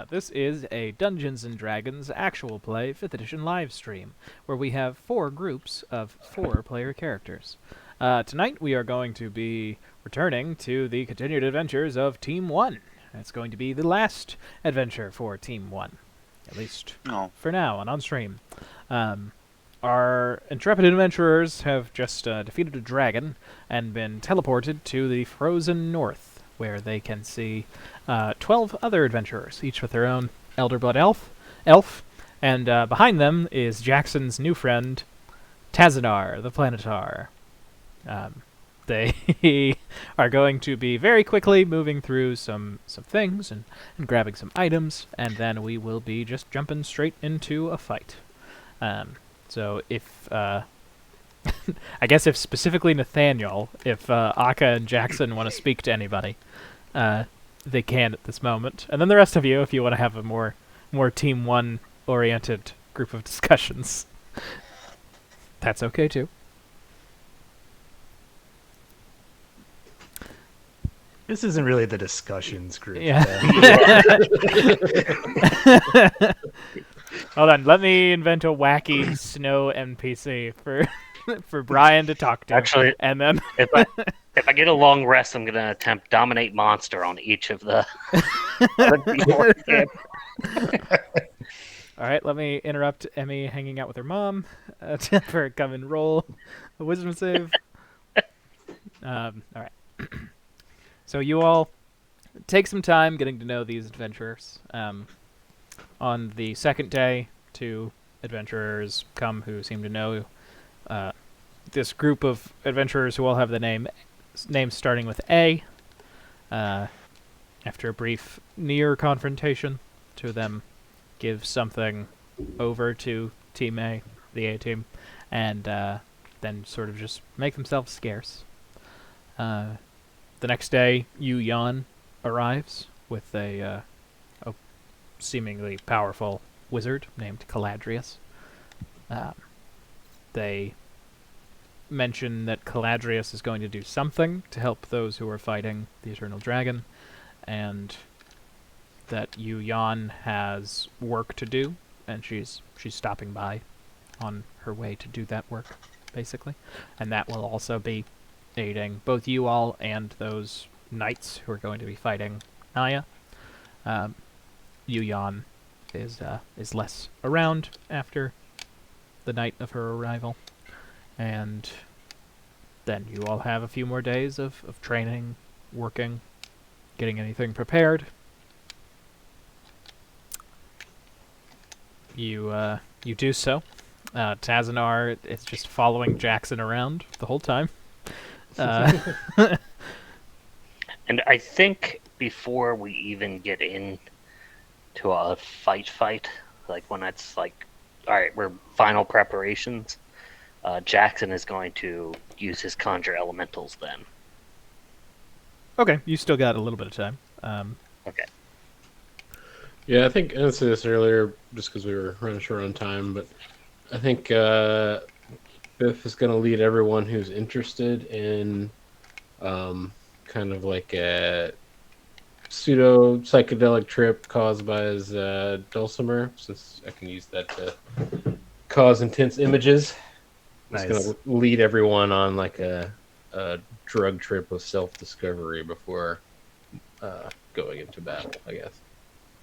This is a Dungeons & Dragons actual play 5th edition live stream, where we have 4 groups of 4-player characters. Tonight we are going to be returning to the continued adventures of Team 1. It's going to be the last adventure for Team 1, at least for now and on stream. Our intrepid adventurers have just defeated a dragon and been teleported to the frozen north, where they can see 12 other adventurers, each with their own Elder Blood elf, and behind them is Jackson's new friend, Tazanar, the Planetar. They are going to be very quickly moving through some things and grabbing some items, and then we will be just jumping straight into a fight. So if, I guess if specifically Nathaniel, if Akka and Jackson want to speak to anybody, they can at this moment. And then the rest of you, if you want to have a more Team 1 oriented group of discussions, that's okay too. This isn't really the discussions group. Yeah. Hold on, let me invent a wacky snow NPC for Brian to talk to. Actually, and then if I get a long rest, I'm gonna attempt dominate monster on each of the. All right, let me interrupt Emmy hanging out with her mom for come and roll a wisdom save. All right. So you all take some time getting to know these adventurers. On the second day, 2 adventurers come who seem to know this group of adventurers who all have the names starting with A. After a brief near confrontation, 2 of them give something over to Team A, the A team, and then sort of just make themselves scarce. The next day, Yu Yan arrives with a seemingly powerful wizard named Caladrius. They mention that Caladrius is going to do something to help those who are fighting the Eternal Dragon, and that Yu Yan has work to do, and she's stopping by on her way to do that work, basically. And that will also be aiding both you all and those knights who are going to be fighting Naya. Yu Yan is less around after the night of her arrival, and then you all have a few more days of training, working, getting anything prepared. You do so. Tazanar is just following Jackson around the whole time. And I think before we even get in to a fight, like when it's like, all right, we're final preparations, Jackson is going to use his conjure elementals then. Okay, you still got a little bit of time. Okay. Yeah, I think I said this earlier just because we were running short on time, but I think Biff is going to lead everyone who's interested in kind of like a pseudo psychedelic trip caused by his dulcimer, since I can use that to cause intense images. Nice. He's going to lead everyone on like a drug trip of self-discovery before going into battle, I guess.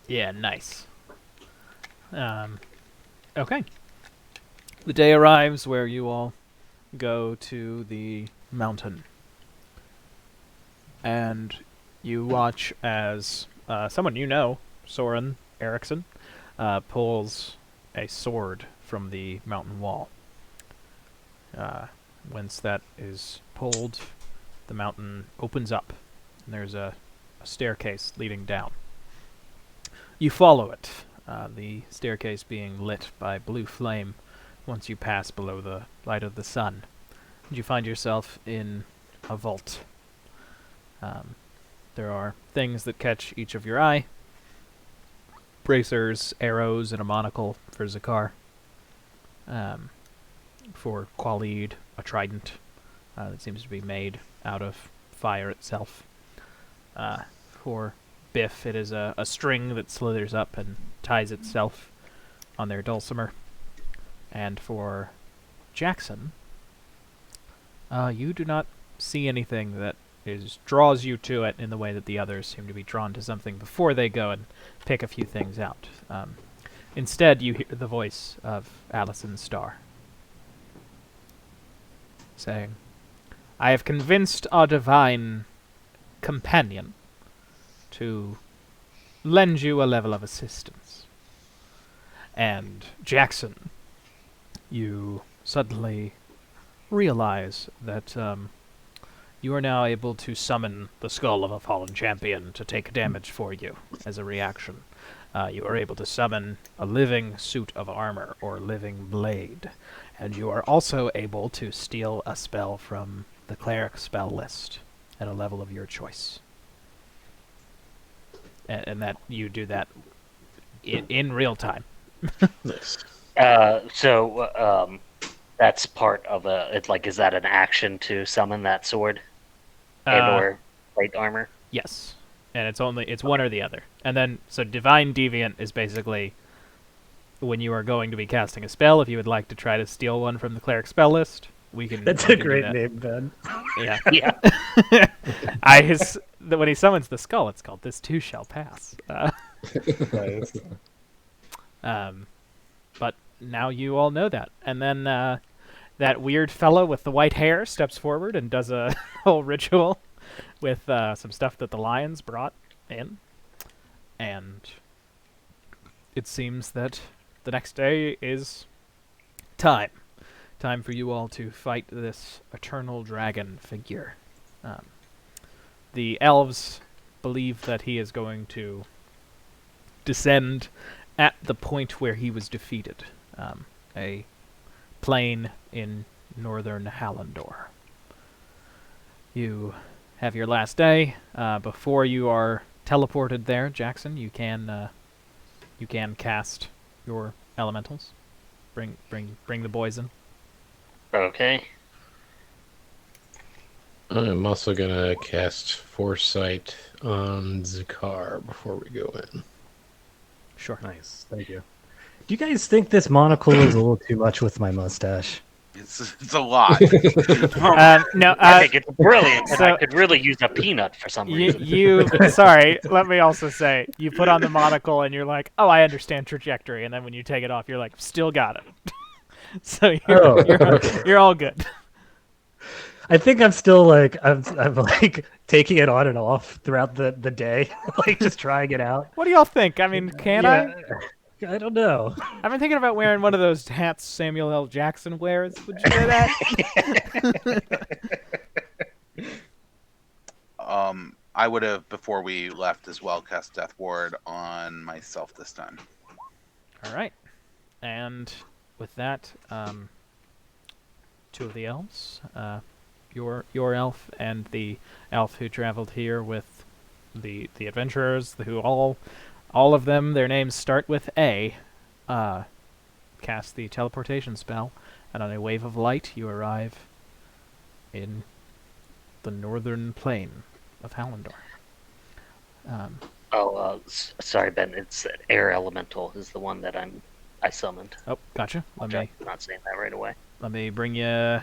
Yeah, nice. Okay. The day arrives where you all go to the mountain. And you watch as someone you know, Soren Eriksson, pulls a sword from the mountain wall. Once that is pulled, the mountain opens up, and there's a staircase leading down. You follow it, the staircase being lit by blue flame once you pass below the light of the sun. And you find yourself in a vault. There are things that catch each of your eye. Bracers, arrows, and a monocle for Zakar. For Khalid, a trident that seems to be made out of fire itself. For Biff, it is a string that slithers up and ties itself on their dulcimer. And for Jackson, you do not see anything that draws you to it in the way that the others seem to be drawn to something before they go and pick a few things out. Instead, you hear the voice of Allison Starr saying, "I have convinced our divine companion to lend you a level of assistance." And Jackson, you suddenly realize that you are now able to summon the skull of a fallen champion to take damage for you as a reaction. You are able to summon a living suit of armor or living blade, and you are also able to steal a spell from the cleric spell list at a level of your choice. And that you do that in real time. Nice. So that's part of is that an action to summon that sword or plate armor? Yes. And it's one or the other. And then, so Divine Deviant is basically when you are going to be casting a spell, if you would like to try to steal one from the cleric spell list, we can. That's we a can do great that. name, Ben. Yeah. Yeah. When he summons the skull, it's called "This Too Shall Pass." Nice. But now you all know that. And then that weird fellow with the white hair steps forward and does a whole ritual with some stuff that the lions brought in. And it seems that the next day is time. Time for you all to fight this eternal dragon figure. The elves believe that he is going to descend at the point where he was defeated. A plain in northern Hallandor. You have your last day. Before you are teleported there, Jackson, you can cast your elementals. Bring the boys in. Okay. I'm also gonna cast Foresight on Zakar before we go in. Sure. Nice. Thank you. Do you guys think this monocle is a little too much with my mustache? It's a lot. No, I think it's brilliant, and so- I could really use a peanut for some reason. Sorry, let me also say, you put on the monocle and you're like, oh, I understand trajectory, and then when you take it off, you're like, still got it. So you're all good. I think I'm still like I'm like taking it on and off throughout the day, like just trying it out. What do y'all think? I mean, can I? I don't know. I've been thinking about wearing one of those hats Samuel L. Jackson wears. Would you do that? I would have, before we left as well, cast Death Ward on myself this time. All right. And with that, two of the elves, your elf and the elf who traveled here with the adventurers, who all of them, their names start with A, cast the teleportation spell, and on a wave of light, you arrive in the northern plain of Hallandor. Sorry, Ben. It's air elemental is the one that I summoned. Oh, gotcha. I'm not saying that right away. Let me bring you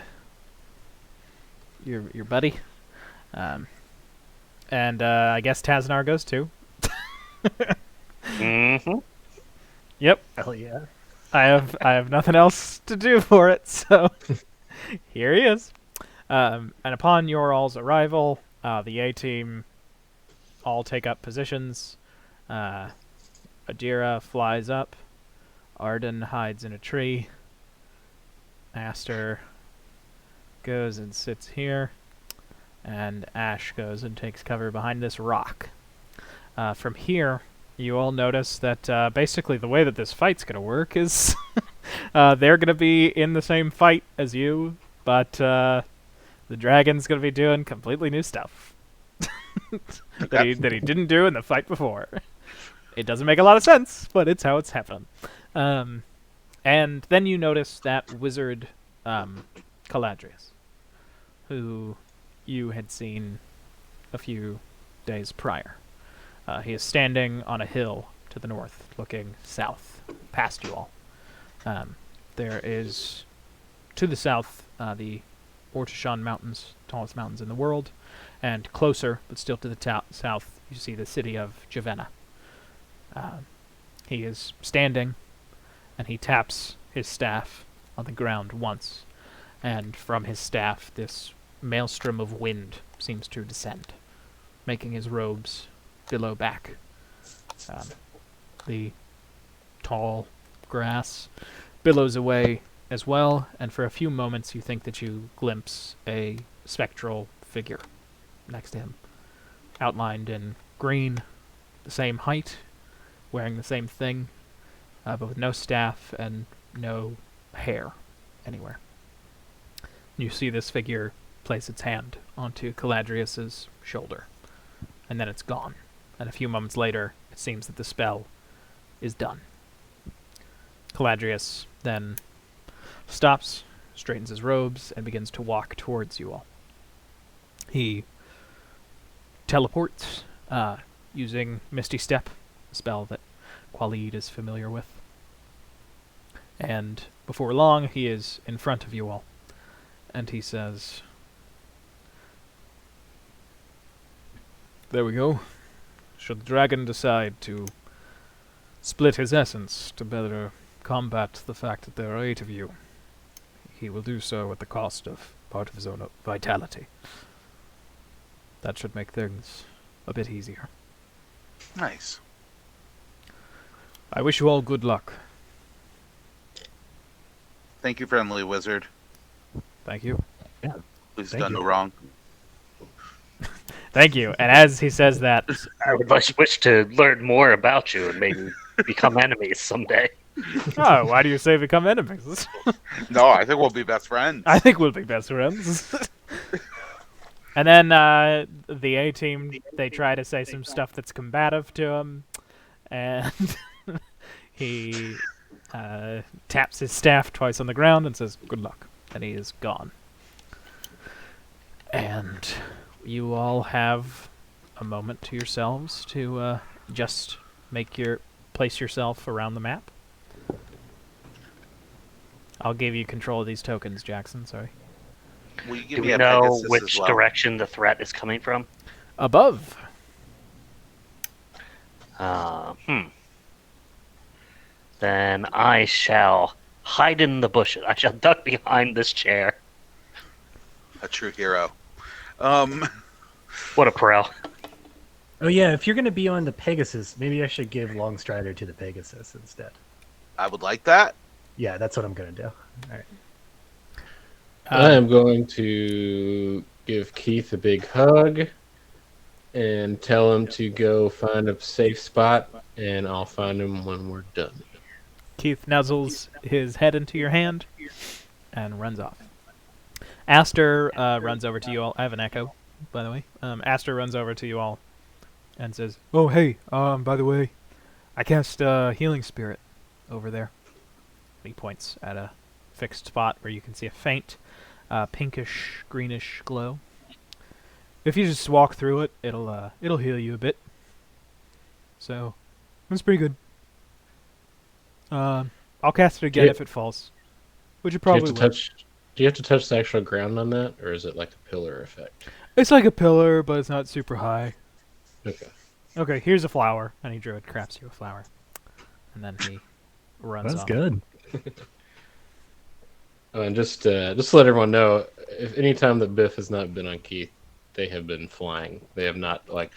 your buddy. And I guess Taznar goes too. Mm-hmm. Yep. Hell yeah. I have nothing else to do for it, so here he is. And upon your all's arrival, the A-team all take up positions. Adira flies up. Arden hides in a tree. Aster goes and sits here. And Ash goes and takes cover behind this rock. From here, you all notice that basically the way that this fight's going to work is they're going to be in the same fight as you, but the dragon's going to be doing completely new stuff that he didn't do in the fight before. It doesn't make a lot of sense, but it's how it's happening. And then you notice that wizard Caladrius, who you had seen a few days prior. He is standing on a hill to the north, looking south, past you all. There is, to the south, the Ortishan Mountains, tallest mountains in the world, and closer, but still to the south, you see the city of Javenna. He is standing, and he taps his staff on the ground once, and from his staff this maelstrom of wind seems to descend, making his robes billow back. The tall grass billows away as well, and for a few moments you think that you glimpse a spectral figure next to him, outlined in green, the same height, wearing the same thing, but with no staff and no hair anywhere. You see this figure place its hand onto Caladrius's shoulder, and then it's gone. And a few moments later, it seems that the spell is done. Caladrius then stops, straightens his robes, and begins to walk towards you all. He teleports, using Misty Step, a spell that Khalid is familiar with. And before long, he is in front of you all. And he says, "There we go. Should the dragon decide to split his essence to better combat the fact that there are 8 of you, he will do so at the cost of part of his own vitality. That should make things a bit easier. Nice. I wish you all good luck." Thank you, friendly wizard. Thank you. Please Thank done you. no wrong. Thank you. And as he says that, I would wish to learn more about you and maybe become enemies someday. oh, why do you say become enemies? No, I think we'll be best friends. I think we'll be best friends. And then the A team, they try to say some stuff that's combative to him, and he taps his staff twice on the ground and says, "Good luck," and he is gone. And you all have a moment to yourselves to just place yourself around the map. I'll give you control of these tokens, Jackson. Sorry. Will you give Do me we a know Pegasus which as well? direction the threat is coming from? Above. Then I shall hide in the bushes. I shall duck behind this chair. A true hero. What a pro. Oh yeah, if you're gonna be on the Pegasus, maybe I should give Longstrider to the Pegasus instead. I would like that. Yeah, that's what I'm gonna do. All right. I am going to give Keith a big hug and tell him to go find a safe spot, and I'll find him when we're done. Keith nuzzles his head into your hand and runs off. Aster runs over to you all. I have an echo, by the way. Aster runs over to you all and says, "Oh, hey, by the way, I cast Healing Spirit over there." He points at a fixed spot where you can see a faint pinkish, greenish glow. If you just walk through it, it'll heal you a bit. So, that's pretty good. I'll cast it again if it falls, which it probably will. Do you have to touch the actual ground on that, or is it like a pillar effect? It's like a pillar, but it's not super high. Okay. Okay, here's a flower, and he crafts you a flower, and then he runs That's off. good. Oh, and just to let everyone know, if any time that Biff has not been on Keith, they have been flying. They have not walked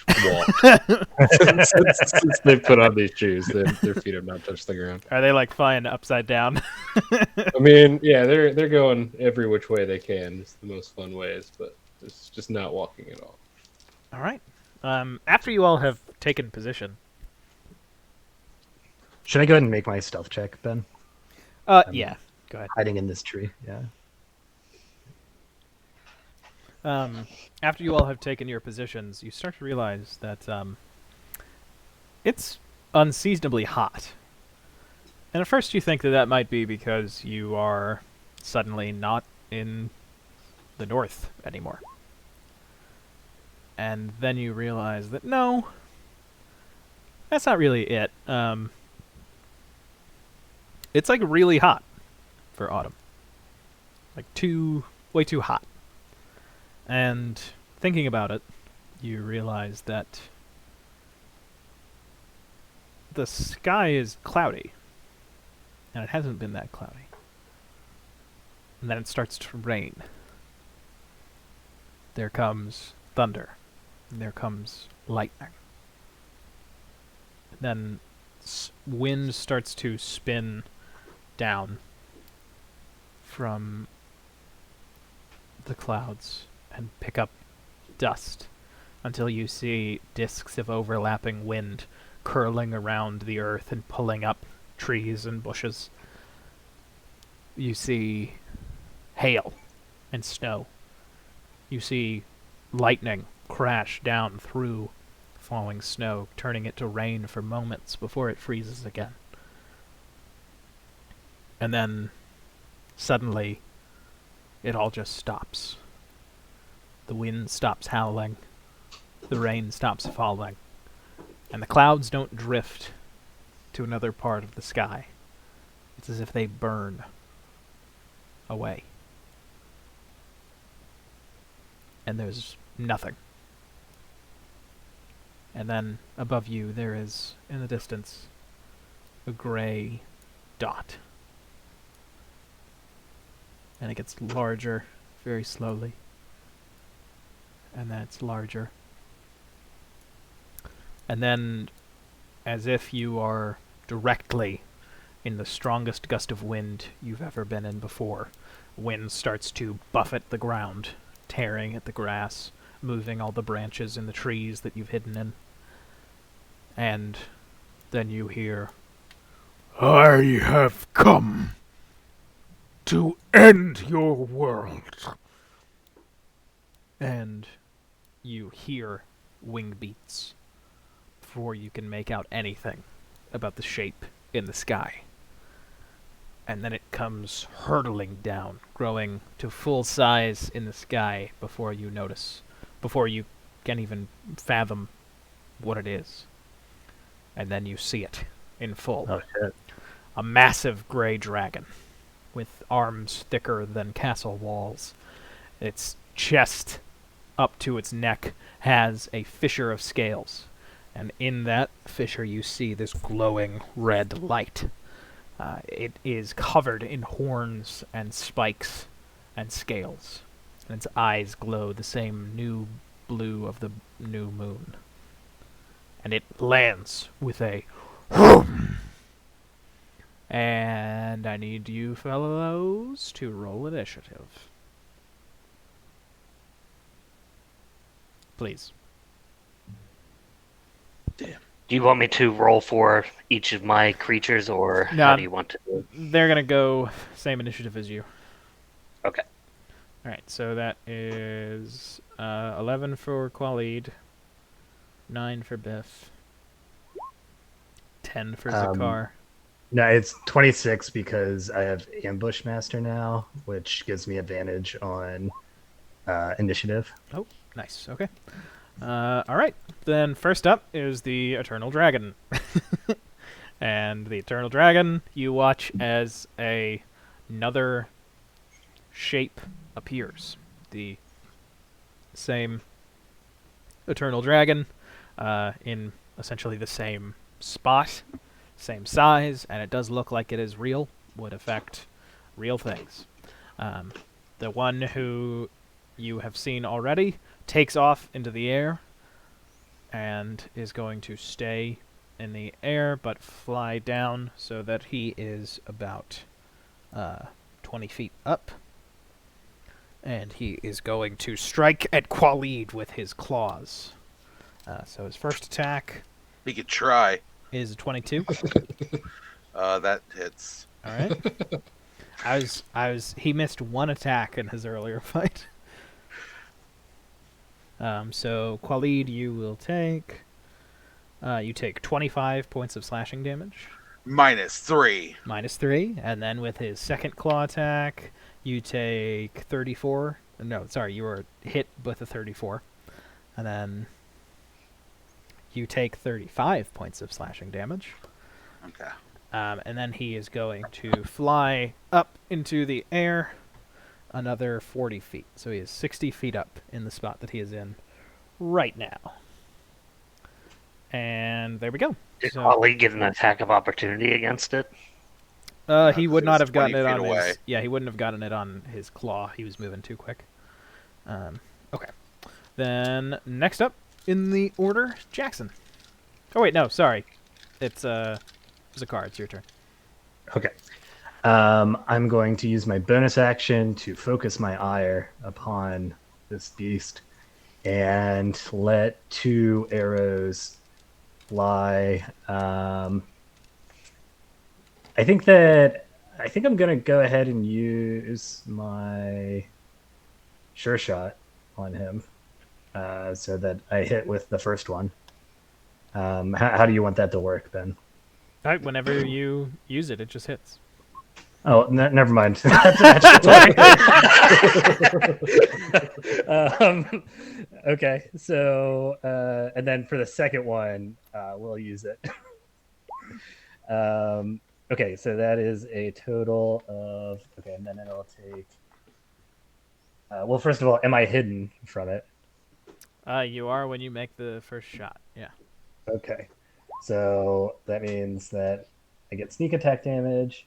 since they put on these shoes. Their feet have not touched the ground. Are they flying upside down? I mean, yeah, they're going every which way they can. It's the most fun ways, but it's just not walking at all. All right. After you all have taken position. Should I go ahead and make my stealth check, Ben? Yeah. Go ahead. Hiding in this tree. Yeah. After you all have taken your positions, you start to realize that it's unseasonably hot. And at first you think that might be because you are suddenly not in the north anymore. And then you realize that no, That's not really it. It's like really hot for autumn. Like way too hot. And thinking about it, you realize that the sky is cloudy. And it hasn't been that cloudy. And then it starts to rain. There comes thunder. And there comes lightning. Then wind starts to spin down from the clouds and pick up dust until you see disks of overlapping wind curling around the earth and pulling up trees and bushes. You see hail and snow. You see lightning crash down through falling snow, turning it to rain for moments before it freezes again. And then, suddenly, it all just stops. The wind stops howling, the rain stops falling, and the clouds don't drift to another part of the sky. It's as if they burn away. And there's nothing. And then, above you, there is, in the distance, a gray dot. And it gets larger very slowly. And then it's larger. And then, as if you are directly in the strongest gust of wind you've ever been in before, wind starts to buffet the ground, tearing at the grass, moving all the branches in the trees that you've hidden in. And then you hear, "I have come to end your world." And you hear wing beats before you can make out anything about the shape in the sky. And then it comes hurtling down, growing to full size in the sky before you can even fathom what it is. And then you see it in full. Oh shit! A massive gray dragon with arms thicker than castle walls. Its chest up to its neck has a fissure of scales. And in that fissure you see this glowing red light. It is covered in horns and spikes and scales. And its eyes glow the same new blue of the new moon. And it lands with a whoom. And I need you fellows to roll initiative. Please. Do you want me to roll for each of my creatures, or No, how do you want to do it? They're going to go same initiative as you. Okay. Alright, so that is 11 for Khalid, 9 for Biff, 10 for Zakar. No, it's 26 because I have Ambush Master now, which gives me advantage on initiative. Oh, nice. Okay. Alright, then first up is the Eternal Dragon. And the Eternal Dragon, you watch as another shape appears. The same Eternal Dragon in essentially the same spot, same size, and it does look like it is real, would affect real things. The one who you have seen already takes off into the air and is going to stay in the air but fly down so that he is about 20 feet up. And he is going to strike at Khalid with his claws. So his first attack He could try. is a 22. That hits. All right. He missed one attack in his earlier fight. So Khalid, you will take 25 points of slashing damage. -3. -3, and then with his second claw attack, you take 34. No, sorry, you were hit with a 34. And then you take 35 points of slashing damage. Okay. And then he is going to fly up into the air another 40 feet. So he is 60 feet up in the spot that he is in right now. And there we go. Did So, Ollie get an attack of opportunity against it? he 'cause would he not was have gotten 20 it feet on away. his... Yeah, he wouldn't have gotten it on his claw. He was moving too quick. Okay. Then, next up in the order, Jackson. Oh, wait, no, sorry. It's Zakar, it's your turn. Okay. I'm going to use my bonus action to focus my ire upon this beast and let 2 arrows fly. I think I'm gonna go ahead and use my sure shot on him, so that I hit with the first one. How do you want that to work, Ben? All right, whenever you use it, it just hits. Oh, never mind. Okay, so and then for the second one, we'll use it. Okay, so that is a total of okay, and then it'll take. Well, first of all, am I hidden from it? You are when you make the first shot. Yeah. Okay, so that means that I get sneak attack damage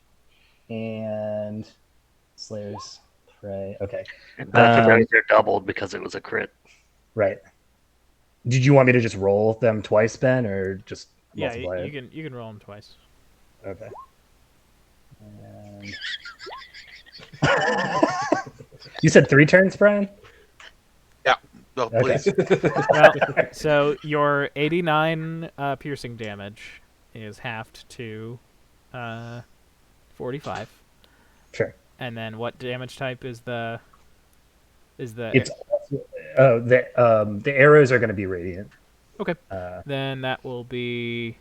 and Slayer's Prey. Okay, And both of those are doubled because it was a crit. right. Did you want me to just roll them twice, Ben, or just Yeah, multiply you it? can roll them twice. Okay. And... You said 3 turns, Brian? Yeah. Oh, Okay. please. Well, so your 89 piercing damage is halved to 45. Sure. And then what damage type is the It's the arrows are going to be radiant. Okay. Uh, Then that will be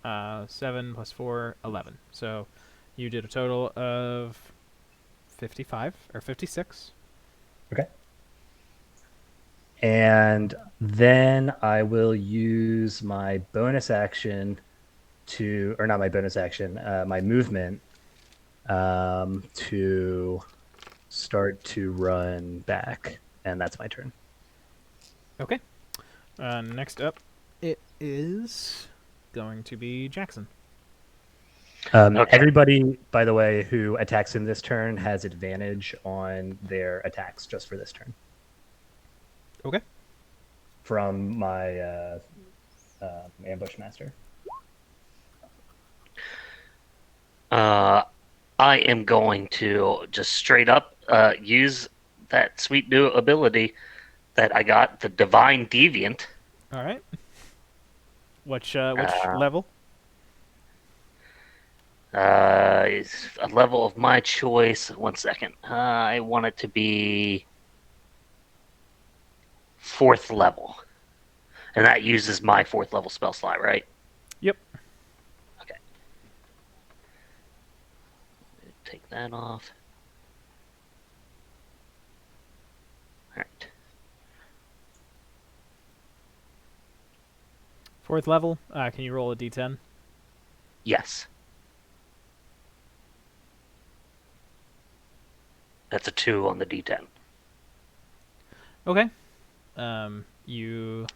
7 plus 4, 11. So you did a total of 55 or 56. okay. And then I will use my bonus action or not my bonus action, my movement to start to run back, and that's my turn. Okay. Next up, it is going to be Jackson. Okay. Everybody, by the way, who attacks in this turn has advantage on their attacks just for this turn. Okay. From my ambush master. I am going to just straight up use that sweet new ability that I got, the Divine Deviant. All right. Which level? Is a level of my choice. 1 second. I want it to be 4th level. And that uses my 4th level spell slot, right? Yep. Okay. Take that off. Alright. 4th level. Can you roll a d10? Yes. That's a 2 on the d10. Okay. You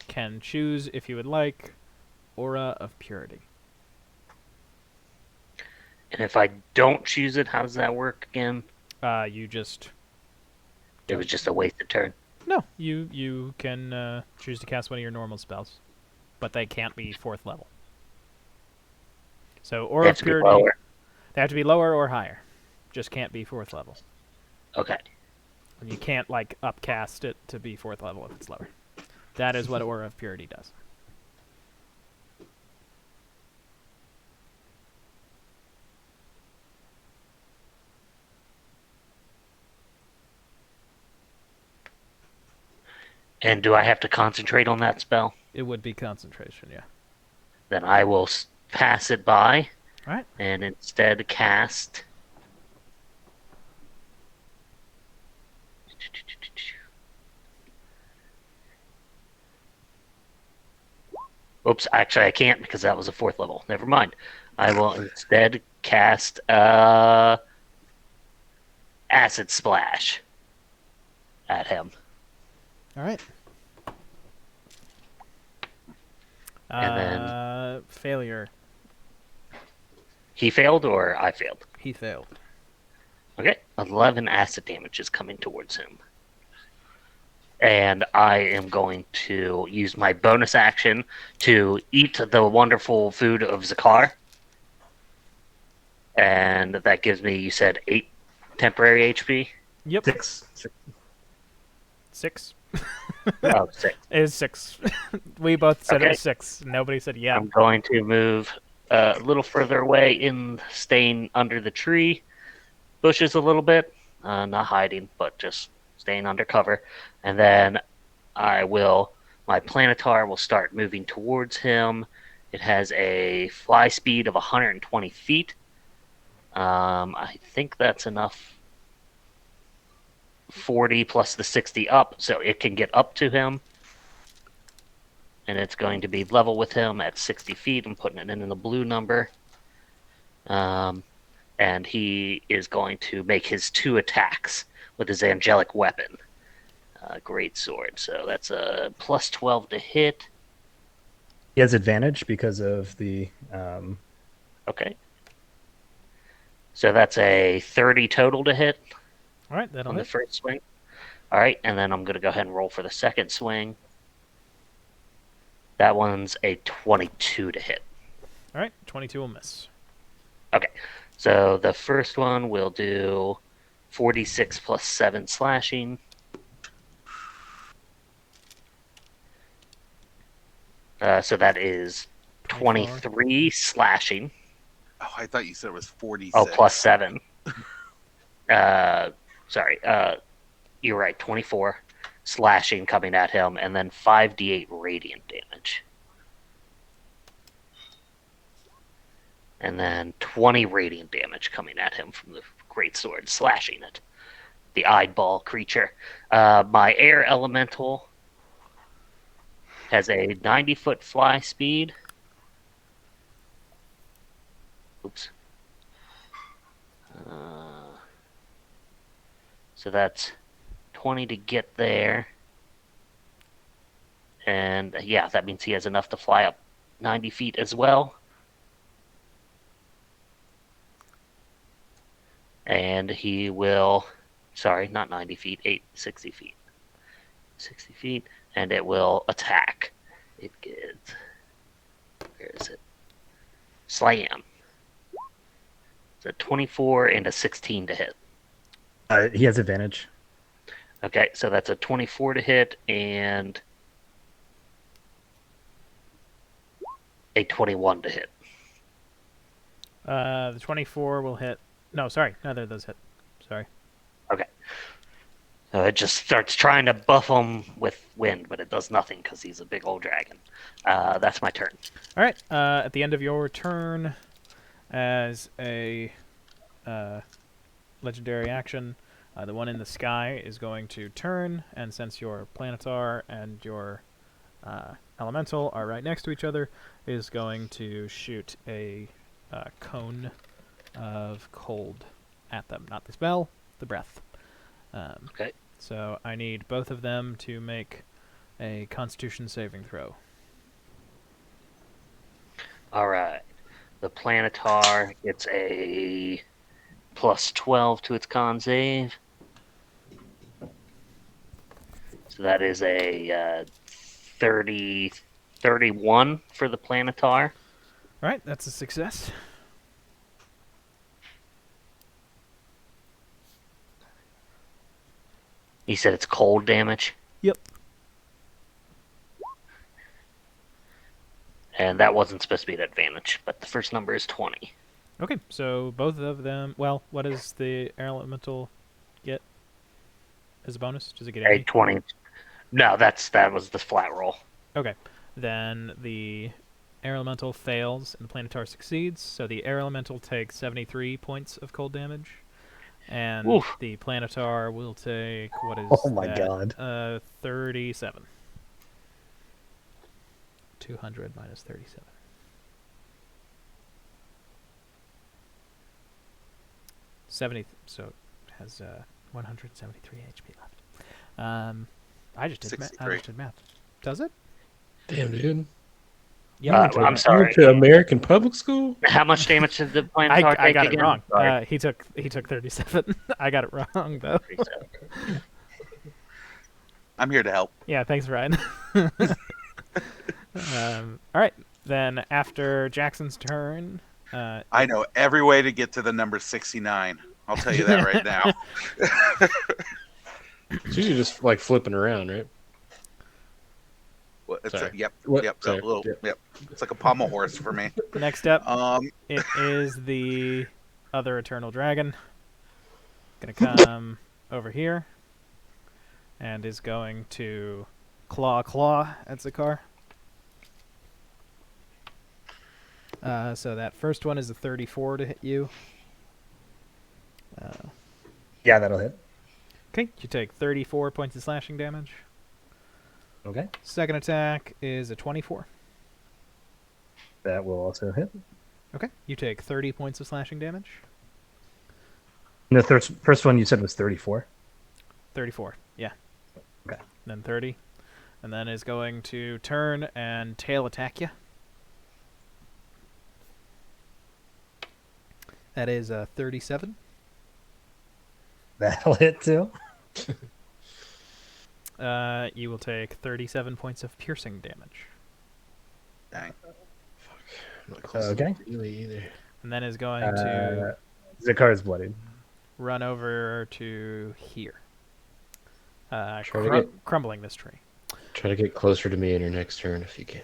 can choose, if you would like, Aura of Purity. And if I don't choose it, how does that work again? You just... It was just a wasted turn. No, you can choose to cast one of your normal spells, but they can't be 4th level. So They Aura have of to be Purity, lower. they have to be lower or higher. Just can't be 4th level. Okay. And you can't like upcast it to be 4th level if it's lower. That is what Aura of Purity does. And do I have to concentrate on that spell? It would be concentration, yeah. Then I will pass it by. All right. And instead cast Oops, actually, I can't because that was a 4th level. Never mind. I will instead cast Acid Splash at him. All right. And then Failure. he failed or I failed? He failed. Okay, 11 acid damage is coming towards him. And I am going to use my bonus action to eat the wonderful food of Zakar. And that gives me, you said, 8 temporary HP? Yep. 6. 6. Oh, 6. It is 6. We both said it Okay. was 6. Nobody said yeah. I'm going to move a little further away, staying under the tree bushes a little bit. Not hiding, but just staying under cover. And then my Planetar will start moving towards him. It has a fly speed of 120 feet. I think that's enough. 40 plus the 60 up, so it can get up to him. And it's going to be level with him at 60 feet. I'm putting it in the blue number. And he is going to make his 2 attacks with his angelic weapon. Great sword. So that's a plus 12 to hit. He has advantage because of the. Okay. So that's a 30 total to hit All right, that'll on the hit. first swing. All right, and then I'm going to go ahead and roll for the second swing. That one's a 22 to hit. All right, 22 will miss. Okay, so the first one will do 46 plus 7 slashing. So that is 23 slashing. Oh, I thought you said it was 46. Oh, plus 7. Sorry. You're right. 24 slashing coming at him, and then 5d8 radiant damage. And then 20 radiant damage coming at him from the greatsword, slashing it. The eyeball creature. My air elemental has a 90-foot fly speed. Oops. So that's 20 to get there. And yeah, that means he has enough to fly up 90 feet as well. And he will, sorry, not 90 feet, 60 feet. 60 feet, and it will attack. It gets, where is it? Slam. It's a 24 and a 16 to hit. He has advantage. Okay, so that's a 24 to hit and a 21 to hit. The 24 will hit. No, sorry, neither of those hit. Sorry. Okay. It just starts trying to buff him with wind, but it does nothing because he's a big old dragon. That's my turn. All right. At the end of your turn, as a legendary action, the one in the sky is going to turn, and since your Planetar and your Elemental are right next to each other, is going to shoot a cone of cold at them. Not the spell, the breath. Okay. So I need both of them to make a Constitution saving throw. All right. The Planetar gets a plus 12 to its con save. So that is a 31 for the Planetar. All right, that's a success. You said it's cold damage? Yep. And that wasn't supposed to be an advantage, but the first number is 20. Okay, so both of them. Well, what does the air elemental get as a bonus? Does it get A any? 20. No, that was the flat roll. Okay, then the air elemental fails and the Planetar succeeds. So the air elemental takes 73 points of cold damage, and Oof. the Planetar will take what is Oh my that? God. 37. 200 minus 37. 70. So it has 173 HP left. I just did. I 63. just did math. Does it? Damn, dude. Yeah. You I'm went sorry. to American public school? How much damage did the plant I take got it again? wrong. Sorry. He took 37. I got it wrong though. I'm here to help. Yeah, thanks, Ryan. All right, then after Jackson's turn, I know every way to get to the number 69. I'll tell you that right now. So you're just like flipping around, right? Well, it's Sorry. yep, What? yep, Sorry. a little, Yep. yep. It's like a pommel horse for me. next up, Um, it is the other Eternal Dragon. Gonna come over here, and is going to claw at Zakar. So that first one is a 34 to hit you. Yeah, that'll hit. Okay, you take 34 points of slashing damage. Okay. Second attack is a 24. That will also hit. Okay, you take 30 points of slashing damage. And the first one you said was 34. 34, yeah. Okay. Then 30. And then is going to turn and tail attack you. That is a 37. That'll hit too. You will take 37 points of piercing damage. dang. I'm not close Okay. enough to you either. And then is going to Zakar's bloodied. run over to here. Try to get- Crumbling this tree. Try to get closer to me in your next turn if you can.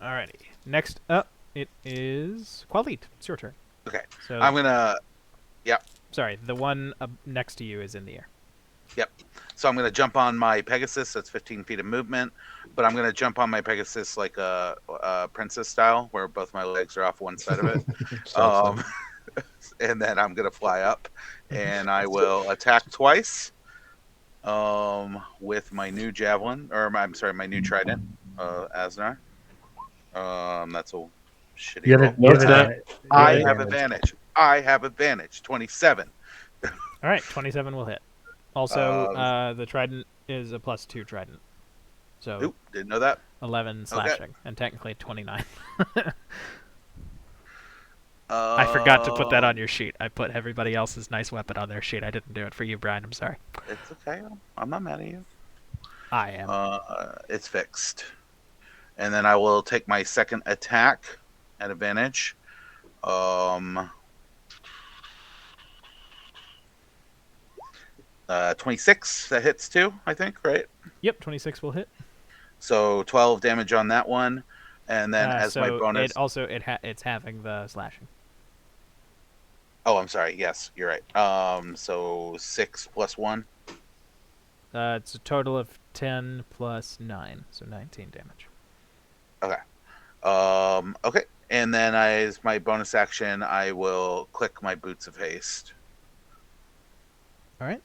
Alrighty. Next up, it is Qualit. It's your turn. Okay. So I'm gonna. sorry, the one next to you is in the air. So I'm gonna jump on my Pegasus. That's 15 feet of movement, but I'm gonna jump on my Pegasus like a princess style, where both my legs are off one side of it. Stop, And then I'm gonna fly up, and I will attack twice. With my new javelin, or I'm sorry, my new trident, Asnar. That's a shitty You have, roll. you have it's not. I you have advantage. I have advantage. 27. All right, 27 will hit. Also, the trident is a +2 trident. So Oop, didn't know that. 11 slashing, and technically 29. Uh, I forgot to put that on your sheet. I put everybody else's nice weapon on their sheet. I didn't do it for you, Brian. I'm sorry. It's okay. I'm not mad at you. I am. It's fixed. And then I will take my second attack at advantage. 26. That hits too, I think, right? Yep, 26 will hit. So 12 damage on that one, and then as my bonus. It's having the slashing. Oh, I'm sorry. Yes, you're right. So 6 plus 1. It's a total of 10 plus 9, so 19 damage. Okay. And then as my bonus action, I will click my Boots of Haste. All right.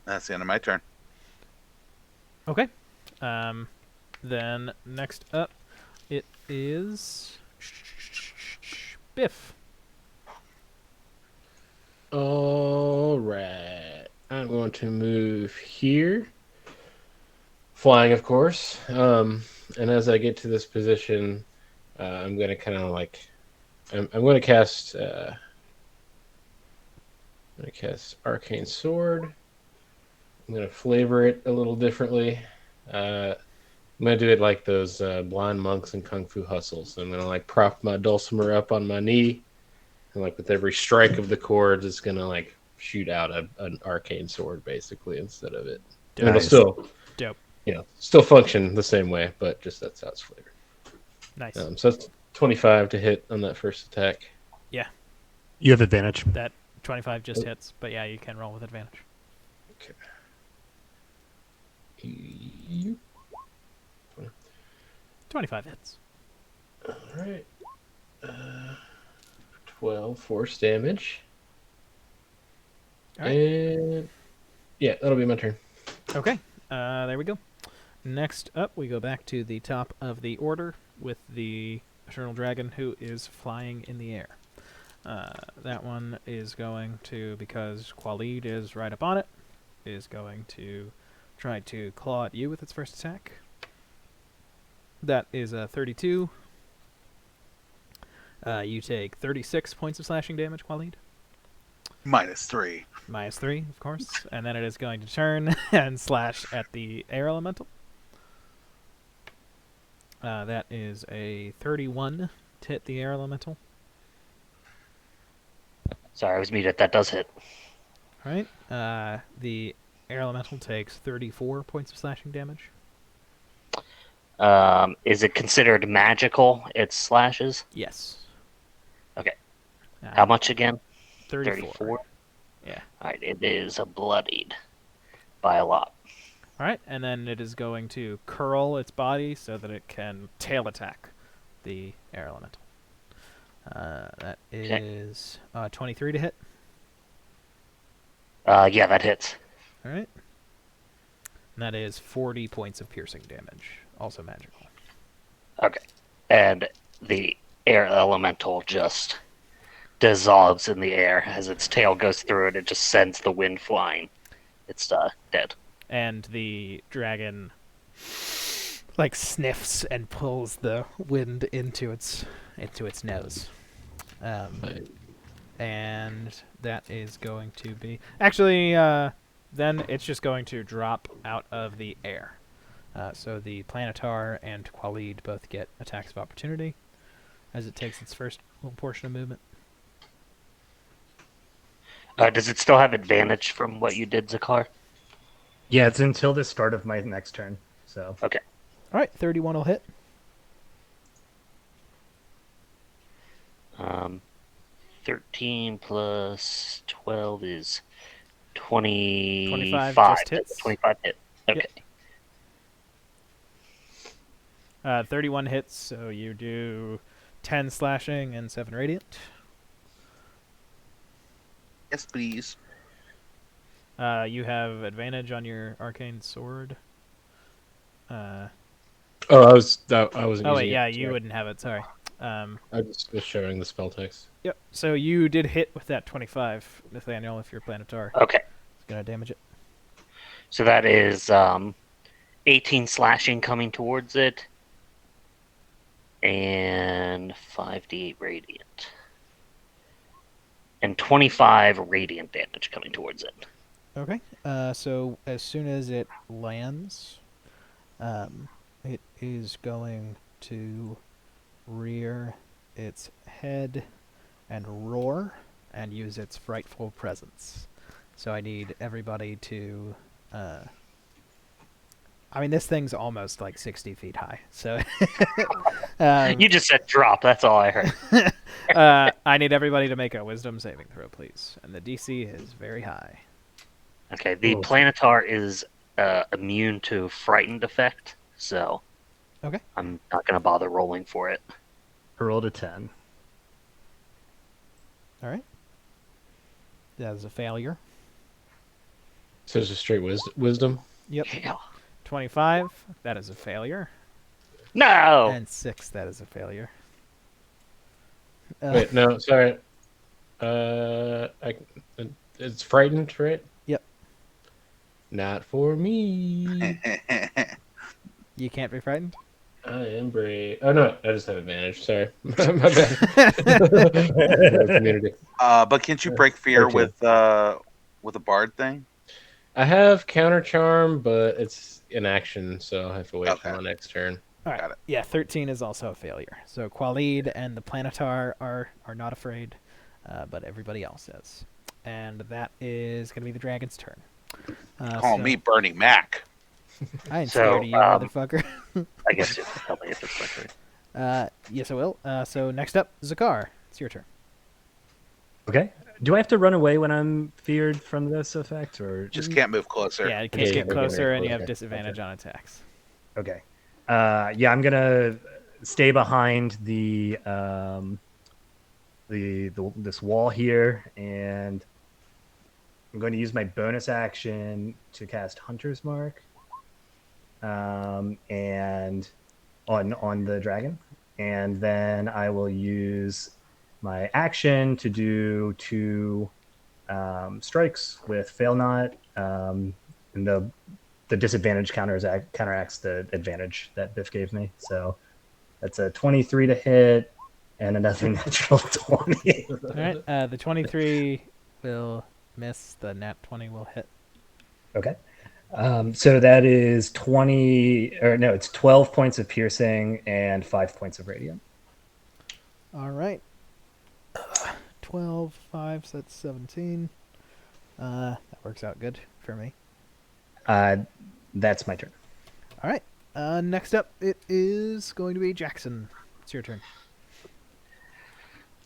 That's the end of my turn. Okay. Then next up, it is Biff. All right. I'm going to move here. Flying, of course. And as I get to this position, I'm going to kind of like... I'm going to cast... I'm going to cast Arcane Sword. I'm going to flavor it a little differently. I'm going to do it like those blind monks in Kung Fu Hustles. I'm going to like prop my dulcimer up on my knee. And like with every strike of the chords, it's going to like shoot out an arcane sword basically instead of it. And it'll Nice. still, Dope. still function the same way, but just that's how it's flavored. Nice. So that's 25 to hit on that first attack. You have advantage. That 25 just hits, but yeah, you can roll with advantage. Okay. 25 hits. All right. 12 force damage. All right. And yeah, that'll be my turn. Okay. There we go. Next up, we go back to the top of the order with the Eternal Dragon, who is flying in the air. That one is going to, because Qualid is right up on it, is going to try to claw at you with its first attack. That is a 32. You take 36 points of slashing damage, Qualid. -3. -3, of course. And then it is going to turn and slash at the air elemental. That is a 31 to hit the air elemental. Sorry, I was muted. That does hit. All right. The air elemental takes 34 points of slashing damage. Is it considered magical? It slashes? Yes. Okay. How much again? 34. Yeah. Alright, it is bloodied by a lot. All right, and then it is going to curl its body so that it can tail attack the air elemental. That is 23 to hit. Yeah, that hits. All right. And that is 40 points of piercing damage, also magical. Okay. And the air elemental just dissolves in the air as its tail goes through it. It just sends the wind flying. It's dead. And the dragon like sniffs and pulls the wind into its nose. And that is going to be actually then it's just going to drop out of the air. So the Planetar and Qualid both get attacks of opportunity as it takes its first little portion of movement. Does it still have advantage from what you did, Zakar? Yeah, it's until the start of my next turn. So Okay. All right, 31 will hit. 13 plus 12 is 25. 25 just hits. 25 hit. Okay. Yep. 31 hits, so you do 10 slashing and 7 radiant. Yes, please. You have advantage on your arcane sword. Oh, I wasn't. Oh wait, using yeah, it. you Sorry. wouldn't have it. Sorry. I just was showing the spell text. Yep. So you did hit with that 25, Nathaniel. If your Planetar Okay. is gonna damage it. So that is 18 slashing coming towards it, and 5d8 radiant, and 25 radiant damage coming towards it. Okay. So as soon as it lands, it is going to rear its head and roar and use its frightful presence. So I need everybody to... I mean, this thing's almost like 60 feet high, so... You just said drop, that's all I heard. I need everybody to make a wisdom saving throw, please. And the DC is very high. Okay, the Ooh. Planetar is immune to frightened effect, so Okay. I'm not going to bother rolling for it. I rolled a 10. All right. That is a failure. So it's a straight wisdom. Yep. Yeah. 25, that is a failure. No! And 6, that is a failure. Wait, no, sorry. It's frightened, right? Yep. Not for me. You can't be frightened? I am brave. Oh no, I just have advantage. Sorry, my bad. Community. But can't you break fear Okay. with a bard thing? I have counter charm, but it's in action, so I have to wait Okay. for my next turn. All right. Got it. Yeah, 13 is also a failure. So Qualid and the Planetar are not afraid, but everybody else is. And that is going to be the dragon's turn. Call me Bernie Mac. I ain't So, scared of you, motherfucker. I guess you'll tell me if it's my turn. Yes, I will. So next up, Zakar. It's your turn. Okay. Do I have to run away when I'm feared from this effect, or Just can't move closer. Yeah, you can't Yeah, get yeah, closer, okay, and you have okay. disadvantage on attacks. Okay. Yeah, I'm gonna stay behind this wall here, and I'm going to use my bonus action to cast Hunter's Mark. and on the dragon, and then I will use my action to do 2 strikes with fail not, and the disadvantage counteracts the advantage that Biff gave me. So that's a 23 to hit and another natural 20. All right. The 23 will miss. The nat 20 will hit. Okay. So that is 20, or no, it's 12 points of piercing and 5 points of radiant. All right. 12, 5, so that's 17. That works out good for me. That's my turn. All right. Next up, it is going to be Jackson. It's your turn.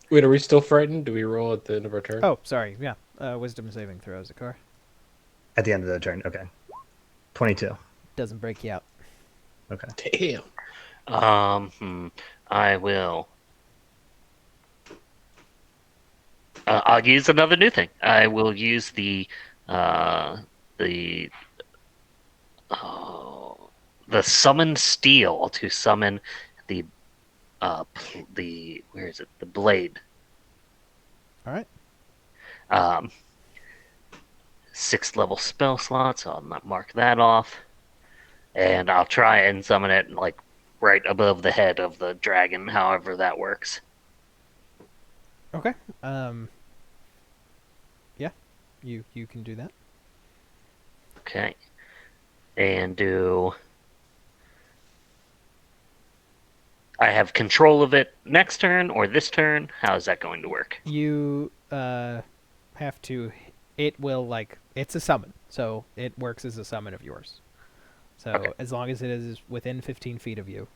Wait, are we still frightened? Do we roll at the end of our turn? Oh, sorry. Yeah. Wisdom saving throws, Zakar. At the end of the turn. Okay. 22. Doesn't break you out. Okay. Damn. I will. I'll use another new thing. I will use the summon steel to summon the where is it? The blade. All right. 6th level spell slot, so I'll not mark that off. And I'll try and summon it like right above the head of the dragon, however that works. Okay. Yeah. You can do that. Okay. And do I have control of it next turn or this turn? How is that going to work? You have to. It will it's a summon, so it works as a summon of yours. So Okay. as long as it is within 15 feet of you,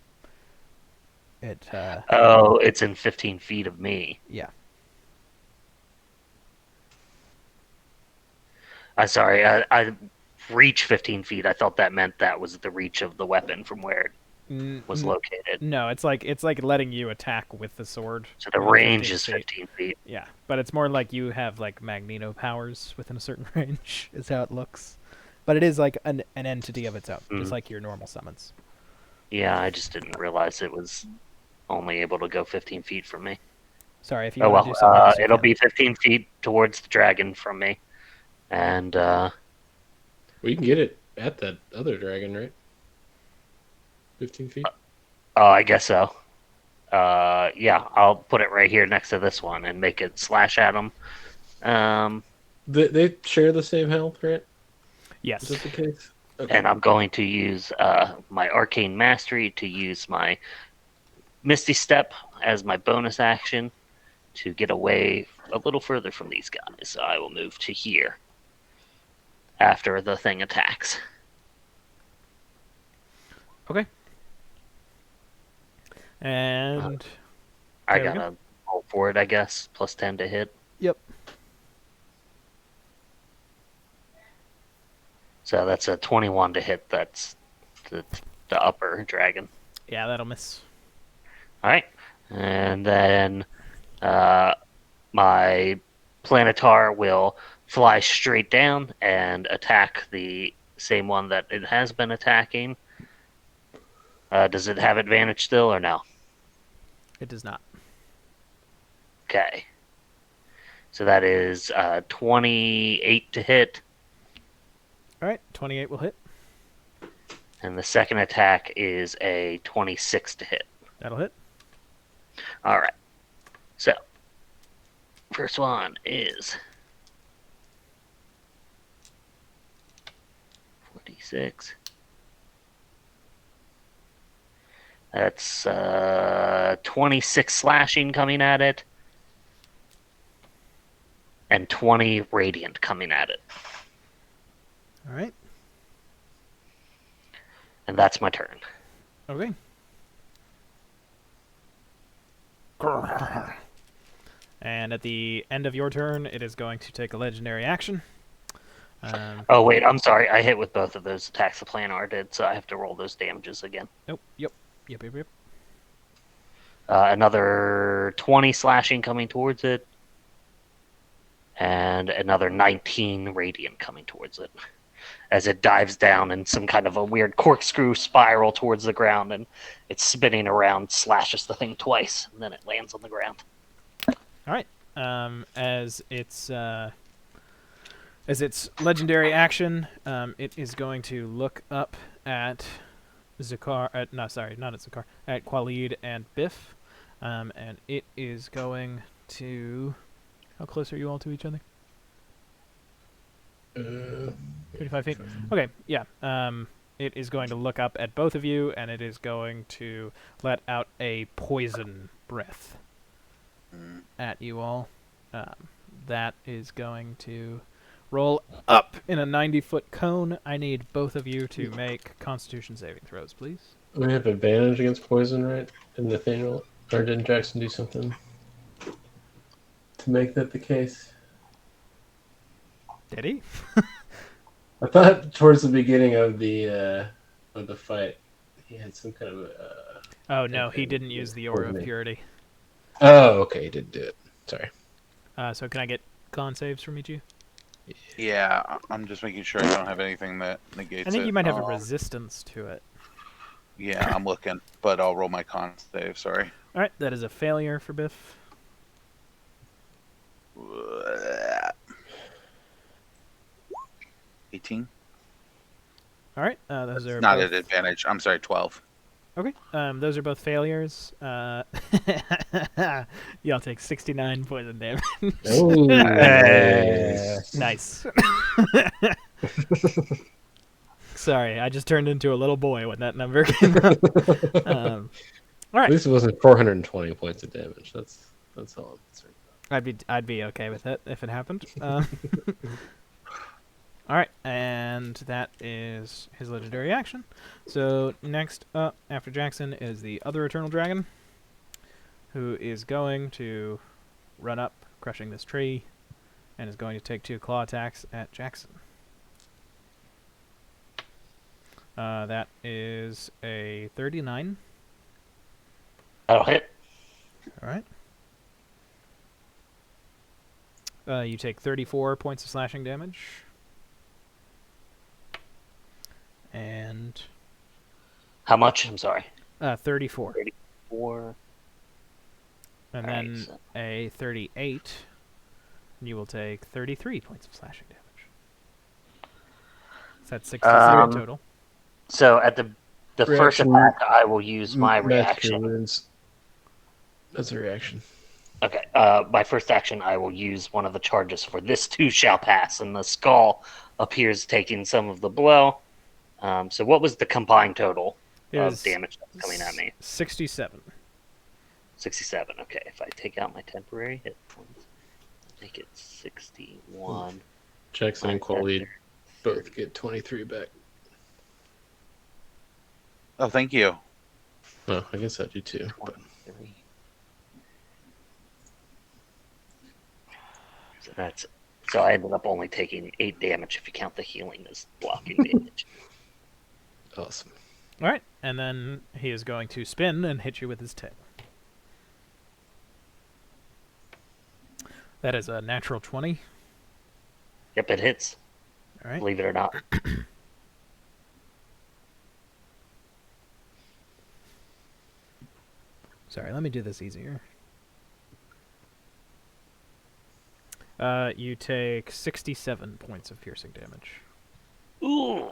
it. Oh, it's in 15 feet of me. Yeah. I'm sorry. I reach 15 feet. I thought that meant that was the reach of the weapon from where it was located. No, it's like letting you attack with the sword. So the within range 15 is feet. 15 feet. Yeah, but it's more like you have Magneto powers within a certain range. Is how it looks. But it is like an entity of its own, just like your normal summons. Yeah, I just didn't realize it was only able to go 15 feet from me. Sorry, if you want to do something else, you it'll can. be 15 feet towards the dragon from me. And, We can get it at that other dragon, right? 15 feet? oh, I guess so. Yeah, I'll put it right here next to this one and make it slash at him. They share the same health, right? Yes. Is that the case? Okay. And I'm going to use my Arcane Mastery to use my Misty Step as my bonus action to get away a little further from these guys. So I will move to here after the thing attacks. Okay. And I there we gotta roll for it, I guess. Plus 10 to hit. Yep. So that's a 21 to hit. That's the upper dragon. Yeah, that'll miss. All right. And then my Planetar will fly straight down and attack the same one that it has been attacking. Does it have advantage still or no? It does not. Okay. So that is 28 to hit. All right, 28 will hit. And the second attack is a 26 to hit. That'll hit. All right. So, first one is 46. That's 26 slashing coming at it. And 20 radiant coming at it. All right. And that's my turn. Okay. And at the end of your turn, it is going to take a legendary action. Oh, wait, I'm sorry. I hit with both of those attacks the Planar did, so I have to roll those damages again. Nope. Yep. Another 20 slashing coming towards it. And another 19 radiant coming towards it. as it dives down in some kind of a weird corkscrew spiral towards the ground, and it's spinning around, slashes the thing twice, and then it lands on the ground. All right. As its legendary action, it is going to look up at Zakar. Not at Zakar. At Khalid and Biff, and it is going to. How close are you all to each other? 35 feet. Okay. Yeah. It is going to look up at both of you, and it is going to let out a poison breath at you all. That is going to roll up in a 90-foot cone. I need both of you to make Constitution saving throws, please. We have advantage against poison, right? And Nathaniel, or didn't Jackson do something to make that the case? Did he? I thought towards the beginning of the fight, he had some kind of. Oh no, he didn't use the Aura of Purity. Oh, okay, he didn't do it. Sorry. So can I get con saves from each of you? Yeah, I'm just making sure I don't have anything that negates it. I think you might have a resistance to it. Yeah, I'm looking, but I'll roll my con save. Sorry. All right, that is a failure for Biff. 18. All right, those are Not both... at advantage. I'm sorry, 12. Okay, those are both failures. Y'all take 69 poison damage. Oh, nice. Sorry, I just turned into a little boy when that number came up. All right. At least it wasn't 420 points of damage. That's all I'm concerned about. I'd be okay with it if it happened. All right, and that is his legendary action. So next up, after Jackson, is the other Eternal Dragon, who is going to run up, crushing this tree, and is going to take 2 claw attacks at Jackson. That is a 39. That'll hit. All right. You take 34 points of slashing damage. And How much? I'm sorry. 34. 34. And All right, then so- a 38. You will take 33 points of slashing damage. So that's 63 total. So at the first Reaction. attack, I will use my Match your reaction. wounds. That's a reaction. Okay. My first action, I will use one of the charges for this too shall pass, and the skull appears taking some of the blow. So what was the combined total It of was damage that's coming at me? 67. 67. Okay. If I take out my temporary hit points, make it 61. Jackson and Khalid both get 23 back. Oh, thank you. Oh, I guess I do too. But 23. So I ended up only taking 8 damage if you count the healing as blocking damage. awesome. All right. And then he is going to spin and hit you with his tail. That is a natural 20. Yep, it hits. All right. Believe it or not. Sorry, let me do this easier. You take 67 points of piercing damage. Ooh.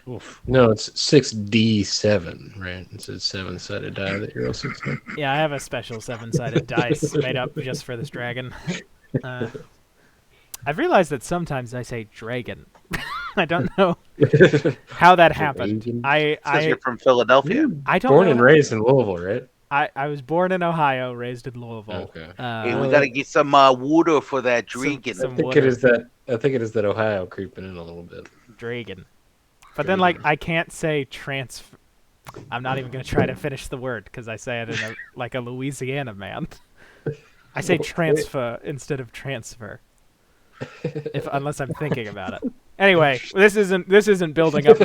Oof. No, it's 6d7, right? It's a 7-sided die that you're also saying. Yeah, I have a special 7-sided dice made up just for this dragon. I've realized that sometimes I say dragon. I don't know how that happened. Dragon. Says you're from Philadelphia. I don't Born know. and raised in Louisville, right? I was born in Ohio, raised in Louisville. Okay. Hey, we gotta get some water for that dragon. some I think water. it is that Ohio creeping in a little bit. Dragon. But then, like, I can't say transfer. I'm not even going to try to finish the word because I say it in like a Louisiana man. I say transfer instead of transfer. Unless I'm thinking about it. Anyway, this isn't building up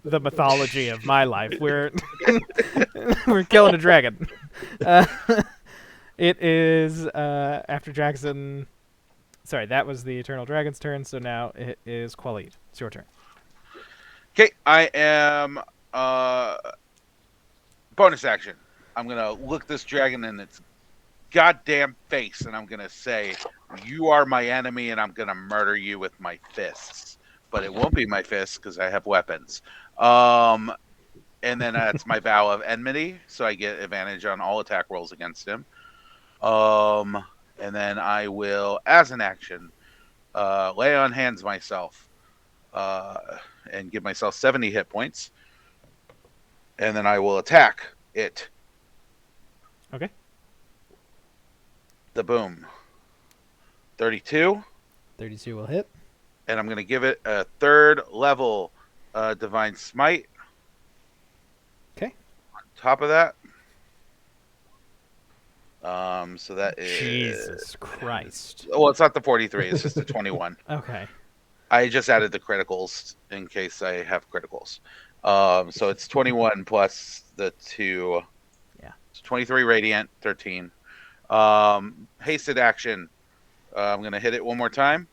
the mythology of my life. We're killing a dragon. It is after Jackson. Sorry, that was the Eternal Dragon's turn, so now it is Khalid. It's your turn. Okay, I am bonus action. I'm gonna look this dragon in its goddamn face, and I'm gonna say, "You are my enemy, and I'm gonna murder you with my fists." But it won't be my fists because I have weapons. And then that's my vow of enmity, so I get advantage on all attack rolls against him. And then I will, as an action, lay on hands myself, and give myself 70 hit points, and then I will attack it. Okay. The boom. 32, 32 will hit. and I'm going to give it a 3rd level divine smite. Okay. On top of that, so that is Jesus Christ. well, it's not the 43; it's just a 21. Okay. I just added the criticals in case I have criticals. So it's 21 plus the 2. Yeah. It's 23 radiant, 13. Hasted action. I'm going to hit it one more time.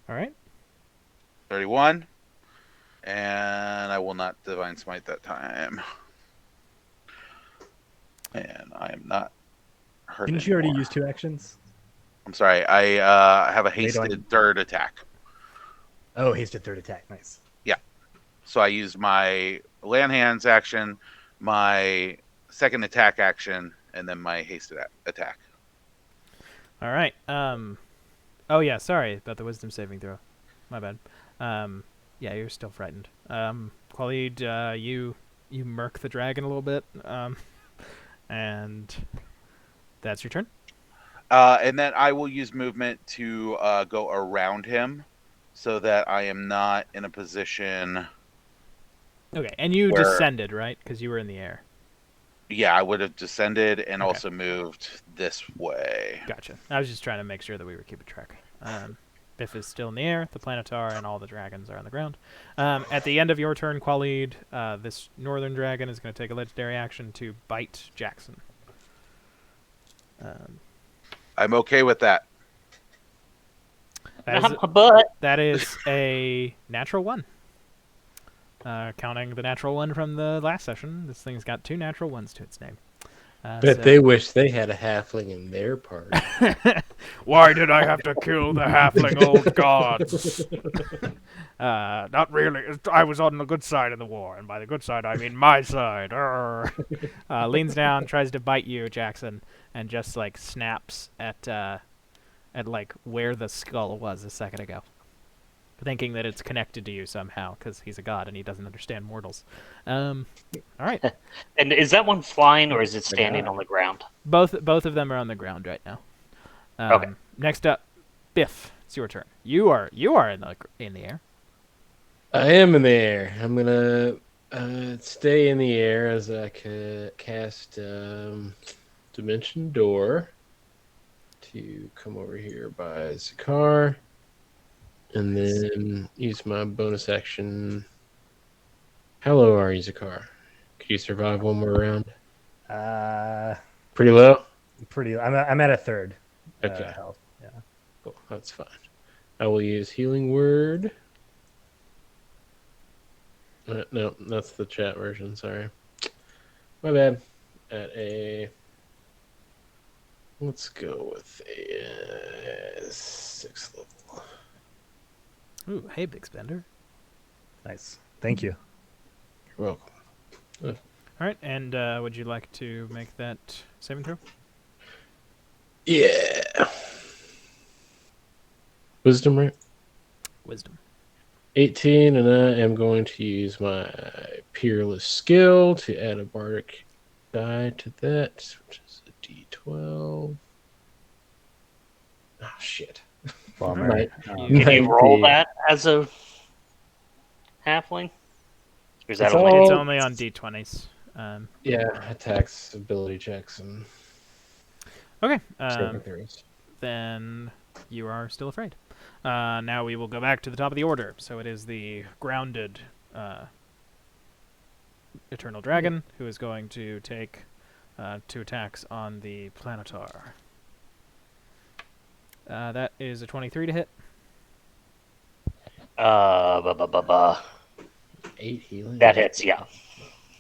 All right. 31. And I will not divine smite that time. And I am not hurt. Didn't you already anymore. use 2 actions? I'm sorry. I have a Wait, do I- hasted 3rd attack. Oh, hasted 3rd attack. Nice. So I used my land hands action, my 2nd attack action, and then my hasted attack. All right. Oh yeah. Sorry about the wisdom saving throw. My bad. Yeah, you're still frightened. Khalid, you murk the dragon a little bit. And that's your turn. And then I will use movement to go around him, so that I am not in a position. Okay, and you Where- descended, right? Because you were in the air. Yeah, I would have descended and Okay. also moved this way. Gotcha. I was just trying to make sure that we were keeping track. Biff is still in the air, the Planetar, and all the dragons are on the ground. At the end of your turn, Khalid, this northern dragon is going to take a legendary action to bite Jackson. I'm okay with that. But That is a natural 1. Counting the natural 1 from the last session, this thing's got 2 natural 1s to its name. Bet they wish they had a halfling in their party. Why did I have to kill the halfling old gods? Not really. I was on the good side of the war, and by the good side, I mean my side. Leans down, tries to bite you, Jackson, and just like snaps at like where the skull was a second ago, thinking that it's connected to you somehow because he's a god and he doesn't understand mortals. All right. and is that one flying or is it standing on the ground? Both of them are on the ground right now. Okay. Next up, Biff. It's your turn. You are in the air. I am in the air. I'm gonna stay in the air as I cast Dimension Door to come over here by Zakar, and then use my bonus action. How low are you, Zakar? Could you survive one more round? Pretty low? Pretty. I'm at a 3rd. Okay. Health. Yeah. Cool. That's fine. I will use Healing Word. No, that's the chat version. Sorry. My bad. Let's go with a 6th level. Ooh, hey, Big Spender. Nice. Thank you. You're welcome. All right, and would you like to make that saving throw? Yeah. Wisdom, right? Wisdom. 18, and I am going to use my Peerless skill to add a bardic die to that, which is a d12. Oh, shit. Bummer. Right. Can you roll that as a halfling? Or is that It's only? all- It's only on d20s. Yeah, attacks, ability checks, and Okay. saving throws. Then you are still afraid. Now we will go back to the top of the order. So it is the grounded Eternal Dragon who is going to take 2 attacks on the Planetar. That is a 23 to hit. Ba, ba, ba, ba. 8 healing. That hits, yeah.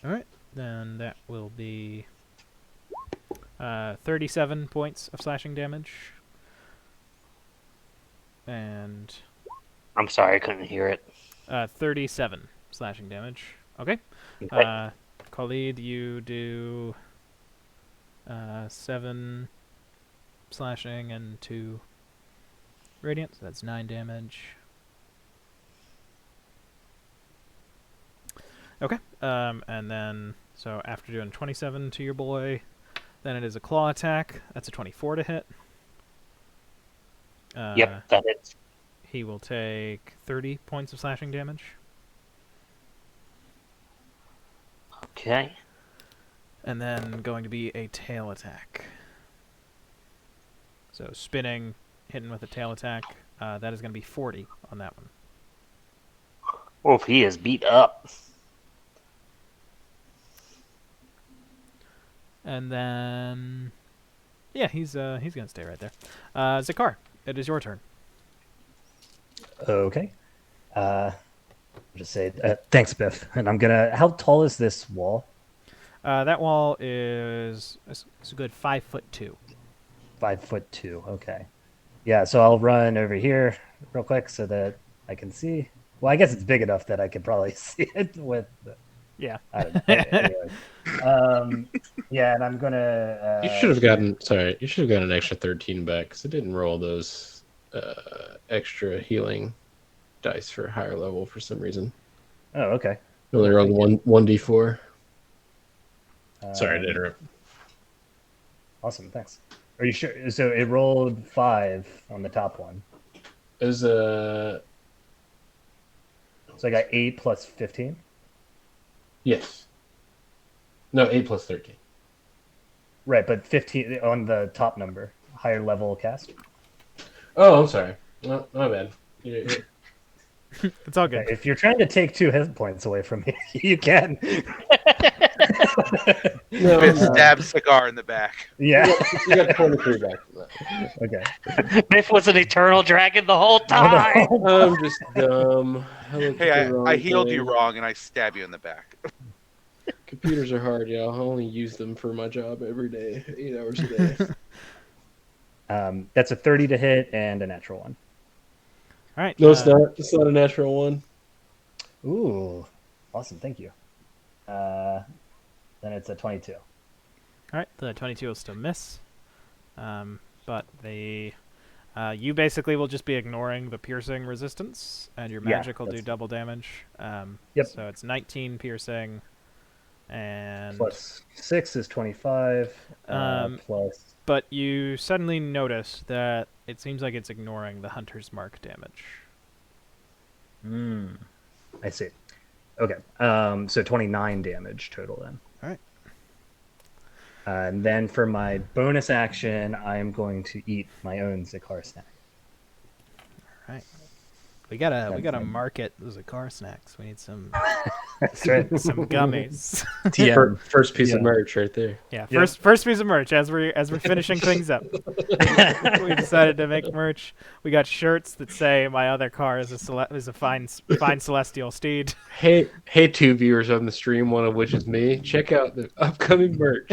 All right, then that will be 37 points of slashing damage. And I'm sorry, I couldn't hear it. 37 slashing damage. Okay. Okay. Khalid, you do 7 slashing and 2 radiant, so that's 9 damage. Okay. And then, so after doing 27 to your boy, then it is a claw attack. That's a 24 to hit. Yep, that hits. He will take 30 points of slashing damage. Okay. And then going to be a tail attack. So spinning, hitting with a tail attack. That is going to be 40 on that one. Wolf, he is beat up. And then, yeah, he's gonna stay right there. Zakar, it is your turn. Okay. I'll just say thanks, Biff. And I'm gonna. How tall is this wall? That wall is it's a good 5'2". 5'2". Okay. Yeah. So I'll run over here real quick so that I can see. Well, I guess it's big enough that I could probably see it with. Yeah. I don't know. Anyway. Yeah, and I'm gonna. You should have gotten. Sorry, you should have gotten an extra 13 back because it didn't roll those extra healing dice for a higher level for some reason. Oh, okay. It only rolled 1d4. Sorry to interrupt. Awesome, thanks. Are you sure? So it rolled 5 on the top one. It was So I got 8 plus 15. yes. No, 8 plus 13. Right, but 15 on the top number, higher level cast. Oh, I'm sorry. No, my bad. You're- It's all good. Okay, if you're trying to take 2 hit points away from me, you can. No, Biff stabs Cigar in the back. Yeah. you got 23 back from that. Okay. Biff was an eternal dragon the whole time. I'm just dumb. Hey, I healed you wrong, and I stab you in the back. Computers are hard, y'all. I only use them for my job every day, 8 hours a day. That's a 30 to hit and a natural one. All right. No, it's not. It's not a natural one. Ooh, awesome. Thank you. Then it's a 22. All right. The 22 will still miss. But the you basically will just be ignoring the piercing resistance, and your Yeah, magic will do that's- double damage. Yep. So it's 19 piercing, and Plus 6 is 25. Plus. but you suddenly notice that it seems like it's ignoring the hunter's mark damage. I see. Okay. So 29 damage total then. All right. And then for my bonus action, I am going to eat my own Zakar snack. All right. We gotta That's- market the Zakar snacks. We need some That's right. some gummies. TM. First piece of Yeah. merch right there. Yeah, Yep. first piece of merch as we're finishing things up. We decided to make merch. We got shirts that say "My other car is a fine celestial steed." Hey, two viewers on the stream, one of which is me. Check out the upcoming merch.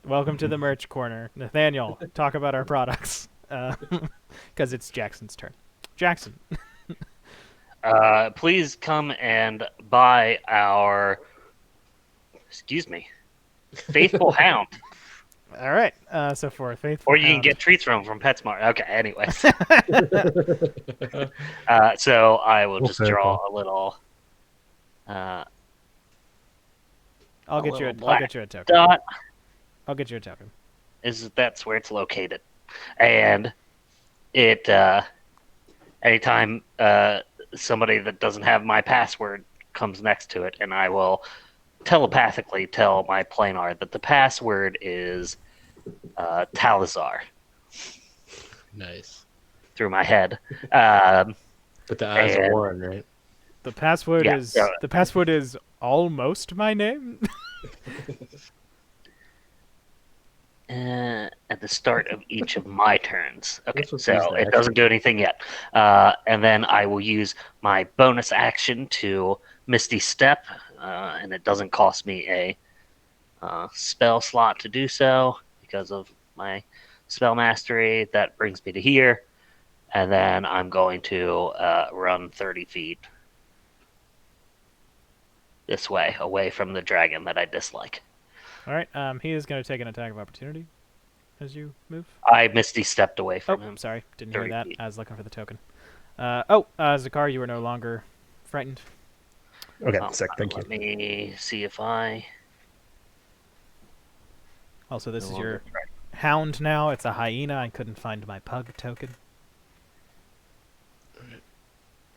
Welcome to the merch corner, Nathaniel. Talk about our products, because it's Jackson's turn. Jackson. Please come and buy our, Faithful Hound. All right. So for faithful, Or you can Hound- get treats from PetSmart. Okay, anyways. So I will just draw a little I'll a get you little I'll get you a token. dot. I'll get you a token. That's where it's located. And it anytime somebody that doesn't have my password comes next to it, and I will telepathically tell my planar that the password is Talazar Nice. through my head. But the eyes And- are one, right? The password Yeah, is yeah. the password is almost my name. at the start of each of my turns. Okay, This was so used it action. doesn't do anything yet. And then I will use my bonus action to Misty Step, and it doesn't cost me a spell slot to do so because of my spell mastery. That brings me to here, and then I'm going to run 30 feet this way, away from the dragon that I dislike. All right. He is going to take an attack of opportunity as you move. I Misty stepped away Oh, from him. sorry. Didn't hear 30 that. feet. I was looking for the token. Zakar, you are no longer frightened. Okay, Oh, sick. Thank you. Let me see if I. Also, this no is your longer try- hound now. It's a hyena. I couldn't find my pug token.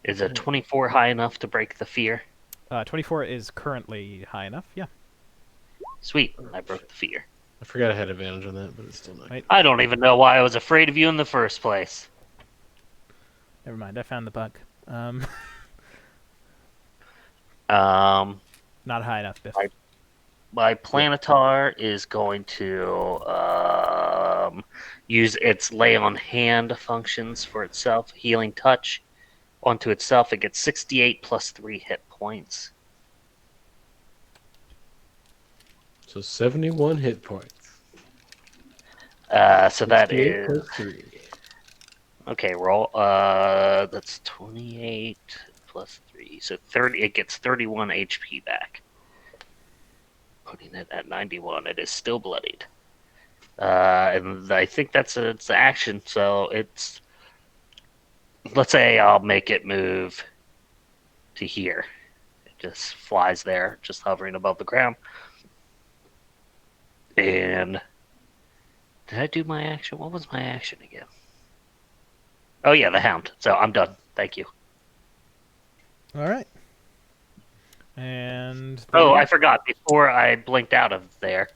Is a 24 high enough to break the fear? 24 is currently high enough. Yeah. Sweet, I broke the fear. I forgot I had advantage on that, but it's still not. Wait. I don't even know why I was afraid of you in the first place. Never mind. I found the bug. Um, Not high enough, Biff. my Planetar is going to use its lay on hand functions for itself, healing touch onto itself. It gets 68 plus 3 hit points. So 71 hit points. So that 68 is plus 3. okay. Roll. That's 28 plus 3, so 30. It gets 31 HP back. Putting it at 91. It is still bloodied. And I think that's its action. So it's. Let's say I'll make it move to here. It just flies there, just hovering above the ground. And did I do my action? What was my action again? Oh yeah, the hound. So I'm done. Thank you. All right. And Oh, I forgot. Before I blinked out of there,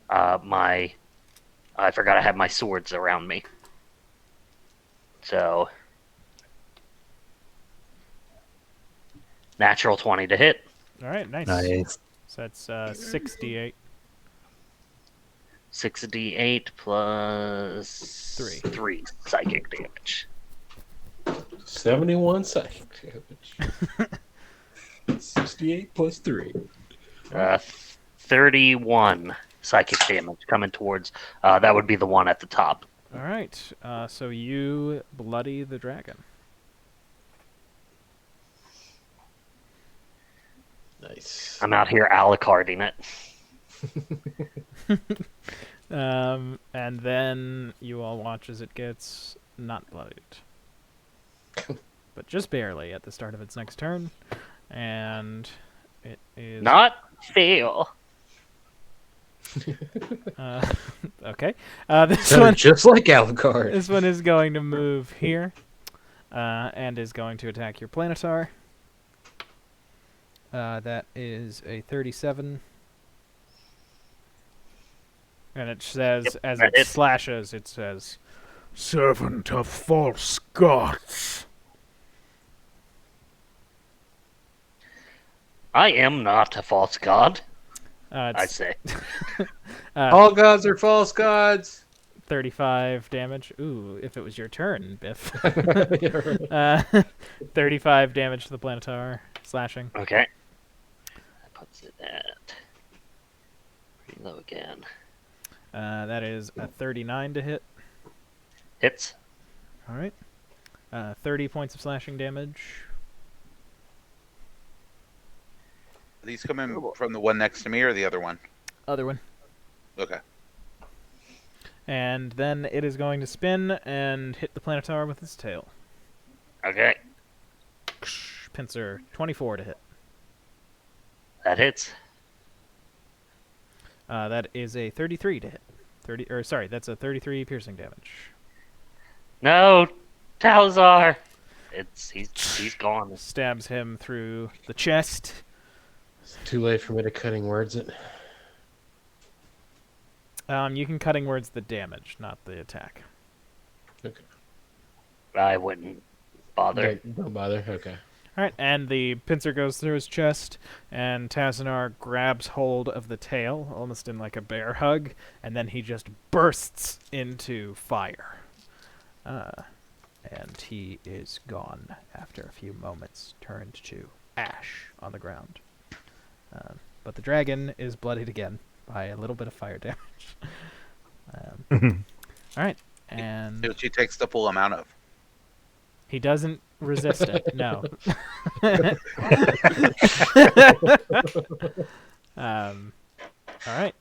I forgot I had my swords around me. So natural 20 to hit. all right, nice. Nice. So that's 68. 6d8 plus 3 psychic damage. 71 psychic damage. 68 plus 3. 31 psychic damage coming towards. That would be the one at the top. All right. So you bloody the dragon. Nice. I'm out here alucarding it. And then you all watch as it gets not bloodied. But just barely at the start of its next turn. And it is... Not fail. Okay. This Sounded one... just like Alucard. This one is going to move here. And is going to attack your Planetar. That is a 37. And it says, Yep, as that it hits. slashes, it says, "Servant of false gods." I am not a false god, I It's say. All gods are false gods. 35 damage. Ooh, if it was your turn, Biff. Yeah, right. 35 damage to the Planetar, slashing. Okay. That puts it at pretty low again. That is a 39 to hit. Hits. All right. 30 points of slashing damage. Are these coming from the one next to me or the other one? Other one. Okay. And then it is going to spin and hit the Planetar with its tail. Okay. Pincer, 24 to hit. That hits. That is a 33 to hit. That's a 33 piercing damage. No, Talzar. He's gone. Stabs him through the chest. It's too late for me to cutting words it. You can cutting words the damage, not the attack. Okay. I wouldn't bother. Don't bother. Okay. All right, and the pincer goes through his chest, and Tazinar grabs hold of the tail, almost in like a bear hug, and then he just bursts into fire. And he is gone after a few moments, turned to ash on the ground. But the dragon is bloodied again by a little bit of fire damage. All right, and Which he takes the full amount of. he doesn't resist it. No. All right.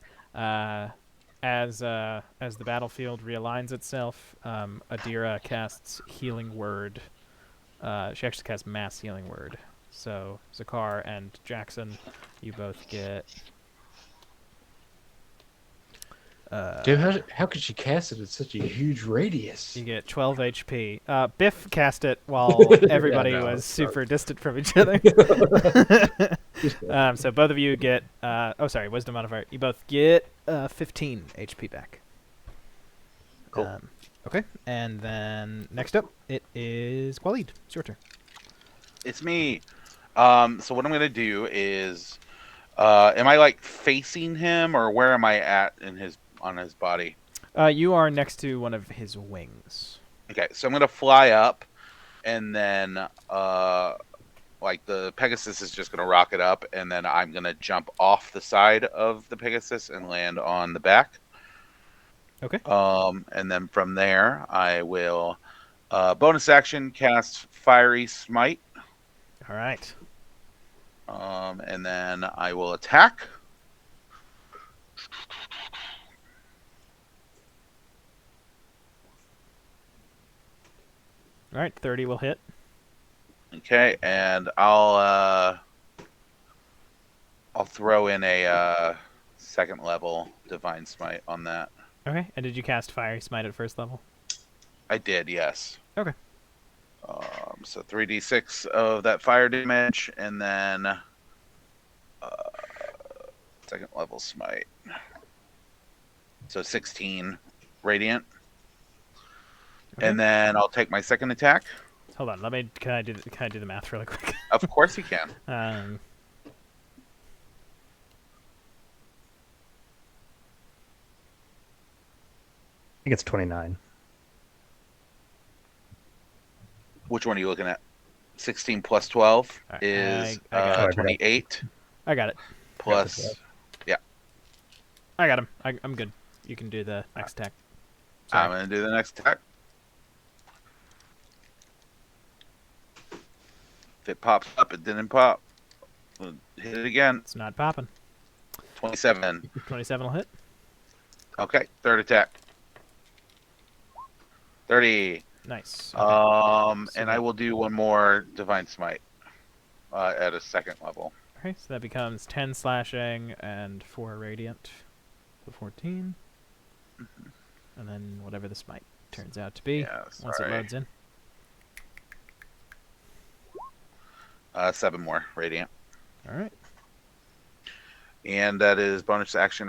As the battlefield realigns itself, Adira casts Healing Word. She actually casts Mass Healing Word. So Zakar and Jackson, you both get. Dude, how could she cast it at such a huge radius? You get 12 HP. Biff cast it while everybody was super distant from each other. So both of you get. Wisdom modifier. You both get 15 HP back. Cool. Okay, and then next up, it is Khalid. It's your turn. It's me. So what I'm gonna do is, am I like facing him, or where am I at on his body? You are next to one of his wings. Okay, so I'm gonna fly up, and then like the Pegasus is just gonna rocket up, and then I'm gonna jump off the side of the Pegasus and land on the back. Okay. And then from there, I will bonus action cast Fiery Smite. All right. And then I will attack. All right, 30 will hit. Okay, and I'll throw in a second level Divine Smite on that. Okay, and did you cast Fiery Smite at first level? I did, yes. Okay. So 3d6 of that fire damage, and then second level smite. So 16 radiant. Okay. And then I'll take my second attack. Hold on, can I do the math really quick? Of course you can. I think it's 29. Which one are you looking at? 16 plus 12 Right, is I got it. 28 I got it. plus. I got him. I'm good. You can do the next attack. I'm Sorry. going to do the next attack. If it pops up, it didn't pop. We'll hit it again. It's not popping. 27. 27 will hit. Okay, third attack. 30. Nice. And I will do one more Divine Smite at a second level. Okay, so that becomes 10 slashing and 4 radiant. So 14. And then whatever the smite turns out to be Yeah, once it sorry. loads in. 7 more radiant. All right. And that is bonus action,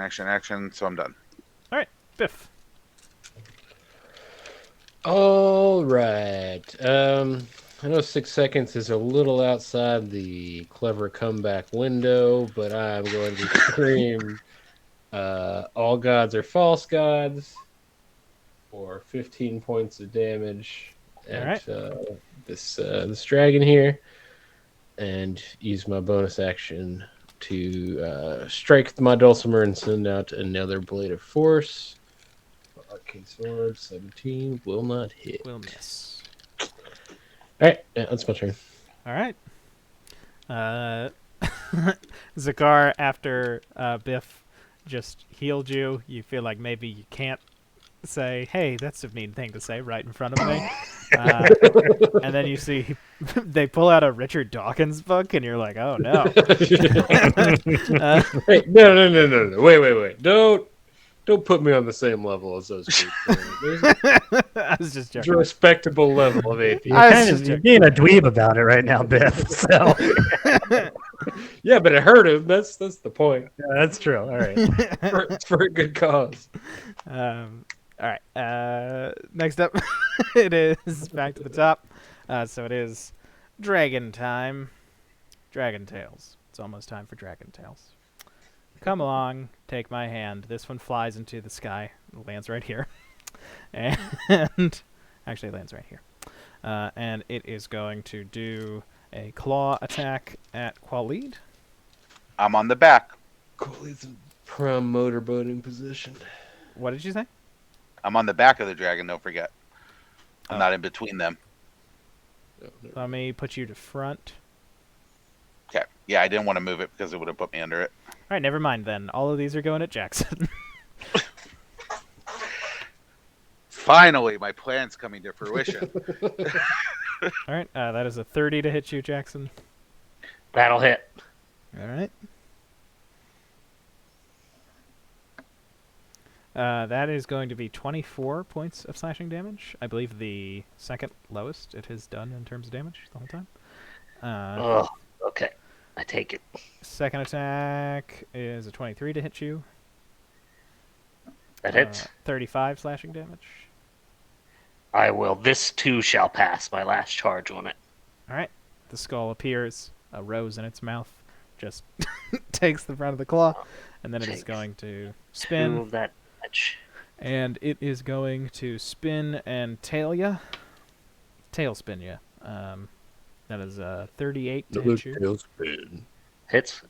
so I'm done. All right, Biff. All right. I know 6 seconds is a little outside the clever comeback window, but I'm going to scream all gods are false gods for 15 points of damage at this dragon here, and use my bonus action to strike my dulcimer and send out another blade of force. Arcane sword 17 will not hit. Will miss. All right, that's my turn. All right. Zakar, after Biff just healed you, you feel like maybe you can't say, hey, that's a mean thing to say right in front of me. And then you see they pull out a Richard Dawkins book, and you're like, oh, no. Hey, no. Wait. Don't put me on the same level as those people. I was just There's joking. a respectable level of AP. You're being a dweeb about it right now, Biff. So Yeah, but it hurt him. That's the point. yeah, that's true. All right. It's for a good cause. All right. Next up, it is back to the top. So it is Dragon time. Dragon Tales. It's almost time for Dragon Tales. Come along, take my hand. This one flies into the sky. Lands right here. And actually lands right here. And it is going to do a claw attack at Qualid. I'm on the back. Cooley's in prime motorboating position. What did you say? I'm on the back of the dragon, don't forget. I'm Oh. not in between them. Oh, never Let me put you to front. Okay. Yeah, I didn't want to move it because it would have put me under it. All right, never mind then. All of these are going at Jackson. Finally, my plan's coming to fruition. All right, that is a 30 to hit you, Jackson. That'll hit. All right. That is going to be 24 points of slashing damage. I believe the second lowest it has done in terms of damage the whole time. Oh, okay. I take it. Second attack is a 23 to hit you. That hits. 35 slashing damage. I will. This too shall pass. My last charge on it. All right. The skull appears, a rose in its mouth, just takes the front of the claw, and then it is Takes going to Two spin. of that much. And it is going to spin and tail ya. Tail spin ya. That is 38 to hit you. Tailspin. Hits.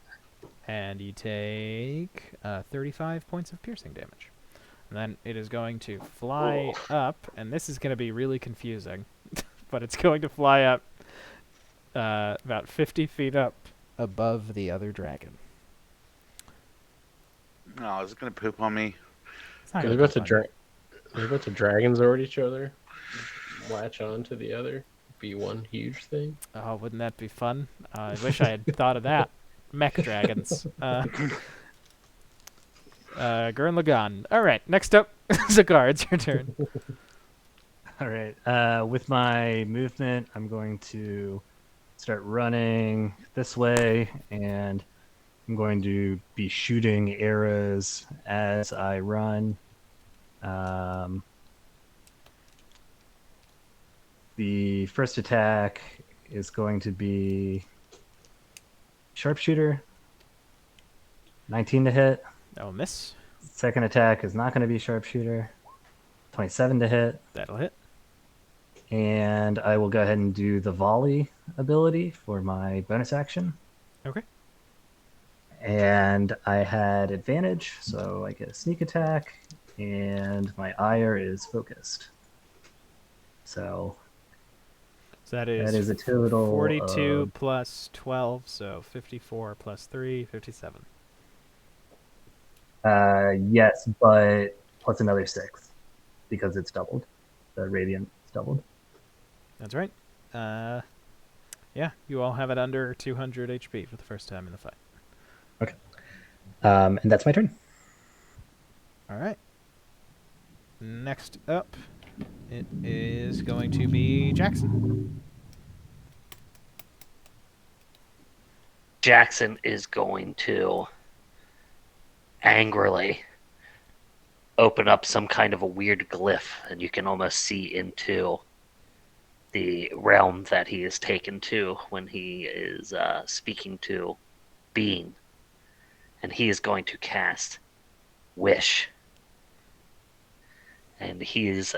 And you take 35 points of piercing damage. And then it is going to fly up, and this is going to be really confusing, but it's going to fly up about 50 feet up above the other dragon. No, is it going to poop on me? It's not They're gonna about be to fun. they're about to dragons over each other. Latch on to the other. Be one huge thing. Oh, wouldn't that be fun? I wish I had thought of that. Mech dragons. Gurren Lagann. All right, next up, Zakar, it's your turn. All right. With my movement, I'm going to start running this way, and I'm going to be shooting arrows as I run. The first attack is going to be sharpshooter, 19 to hit. That'll miss. Second attack is not going to be sharpshooter, 27 to hit. That'll hit. And I will go ahead and do the volley ability for my bonus action. Okay. And I had advantage, so I get a sneak attack, and my ire is focused. So So that is a total 42 of, plus 12, so 54 plus 3, 57. yes, but plus another 6 because it's doubled. The radiant is doubled. That's right. Yeah, you all have it under 200 HP for the first time in the fight. And that's my turn. All right. Next up, it is going to be Jackson. Jackson is going to angrily open up some kind of a weird glyph, and you can almost see into the realm that he is taken to when he is speaking to Being. And he is going to cast Wish. And his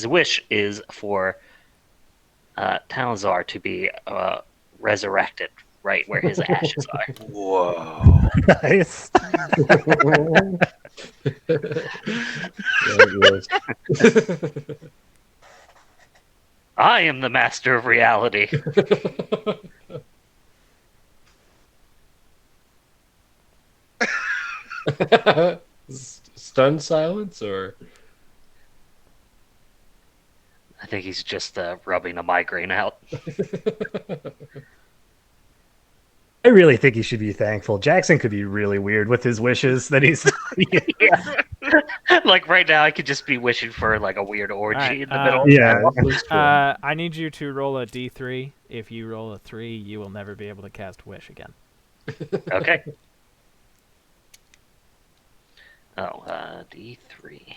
wish is for Talazar to be resurrected right where his ashes are. Whoa. Nice. I am the master of reality. Stunned silence, or I think he's just rubbing a migraine out. I really think he should be thankful. Jackson could be really weird with his wishes that he's. Like right now, I could just be wishing for like a weird orgy Alright, in the middle. Yeah. I need you to roll a d3. If you roll a 3, you will never be able to cast Wish again. Okay. Oh, D3.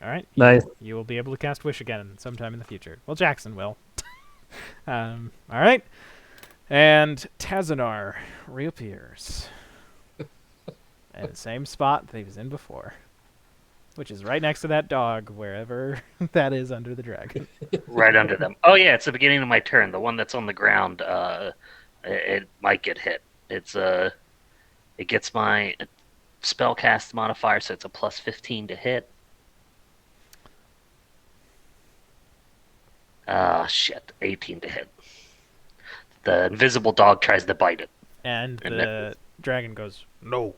All right. Nice. You will be able to cast Wish again sometime in the future. Well, Jackson will. All right. And Tazanar reappears in the same spot that he was in before, which is right next to that dog, wherever that is under the dragon. Right under them. Oh yeah, it's the beginning of my turn. The one that's on the ground, it might get hit. It gets my spellcast modifier, so it's a plus 15 to hit. Shit, 18 to hit. The invisible dog tries to bite it. And the dragon goes, no.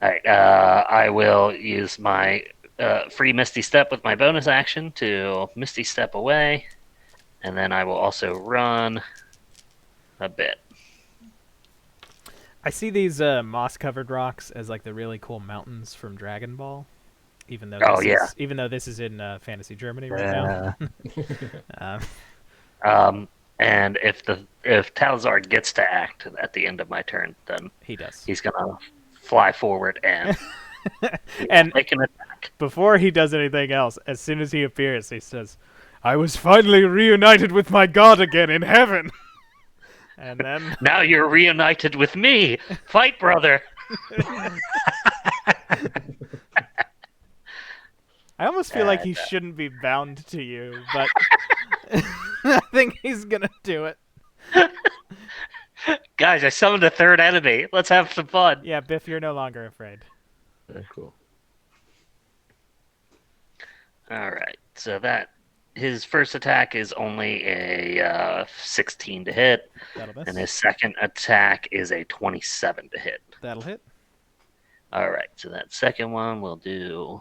Alright, I will use my free Misty Step with my bonus action to Misty Step away, and then I will also run a bit. I see these moss-covered rocks as like the really cool mountains from Dragon Ball. Even though this is in fantasy Germany right now. And if Talzard gets to act at the end of my turn, then he does. He's gonna fly forward and make an attack. Before he does anything else, as soon as he appears, he says, "I was finally reunited with my god again in heaven." And then now you're reunited with me. Fight, brother. I almost feel like he shouldn't be bound to you, but I think he's gonna do it. Guys, I summoned a third enemy. Let's have some fun. Yeah, Biff, you're no longer afraid. Very cool. Alright, so his first attack is only a 16 to hit. That'll miss. And his second attack is a 27 to hit. That'll hit. Alright, so that second one will do...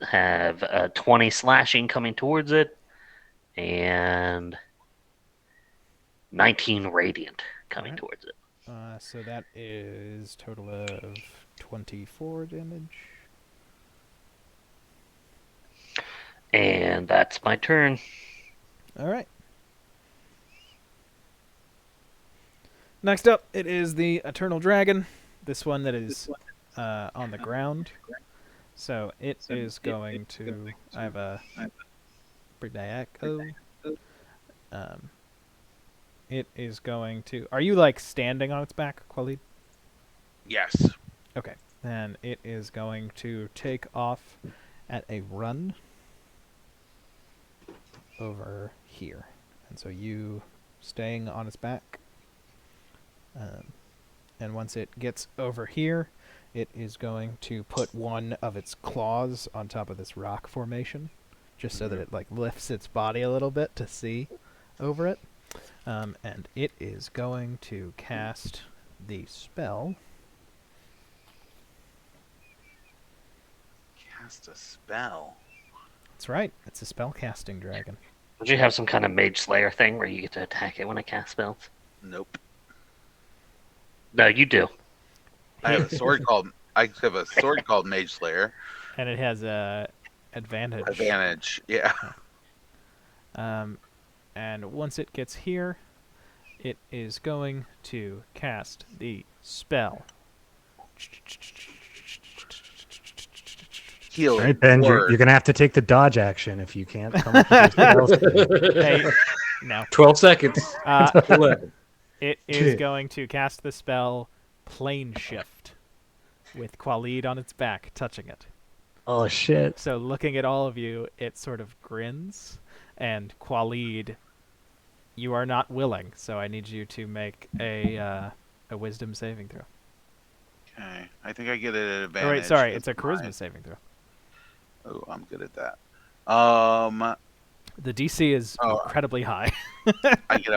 have 20 slashing coming towards it, and 19 radiant coming towards it. So that is total of 24 damage. And that's my turn. All right. Next up, it is the Eternal Dragon. This one that is on the ground. So it is going to... I have a Bridaeco. It is going to... Are you, like, standing on its back, Khalid? Yes. Okay. Then it is going to take off at a run over here. And so you staying on its back. And once it gets over here, it is going to put one of its claws on top of this rock formation, just so that it like lifts its body a little bit to see over it. And it is going to cast the spell. Cast a spell. That's right. It's a spell casting dragon. Would you have some kind of Mage Slayer thing where you get to attack it when it casts spells? Nope. No, you do. I have a sword called Mage Slayer. And it has a advantage. Advantage, yeah. And once it gets here, it is going to cast the spell. Heal. All right, Ben, you're going to have to take the dodge action if you can't come up with your spells. Hey, no. 12 seconds. 11. It is going to cast the spell Plane Shift with Khalid on its back, touching it. Oh, shit. So looking at all of you, it sort of grins, and Khalid, you are not willing, so I need you to make a wisdom saving throw. Okay. I think I get an advantage. Oh, wait, sorry, it's a charisma saving throw. Oh, I'm good at that. The DC is incredibly high. I get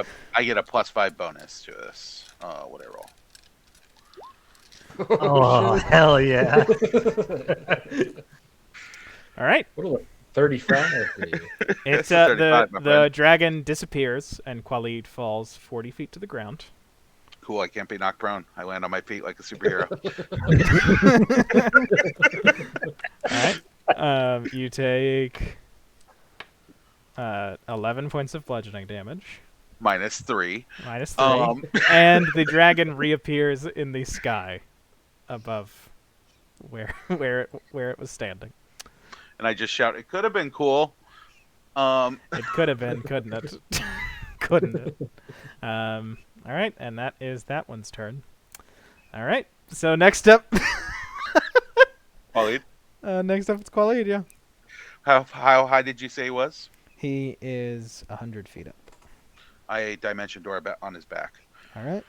a +5 bonus to this. What I roll. Oh, hell yeah. All right. What a 35 for you. It's 35, my the friend. dragon disappears and Khalid falls 40 feet to the ground. Cool. I can't be knocked prone. I land on my feet like a superhero. All right. You take 11 points of bludgeoning damage. -3. -3. And the dragon reappears in the sky above where it was standing. And I just shout, "It could have been cool." It could have been, couldn't it? Couldn't it? All right, and that is that one's turn. All right, so next up, Waleed, next up it's Khalid. Yeah, how high did you say he was? he is 100 feet up. I dimension door on his back. All right.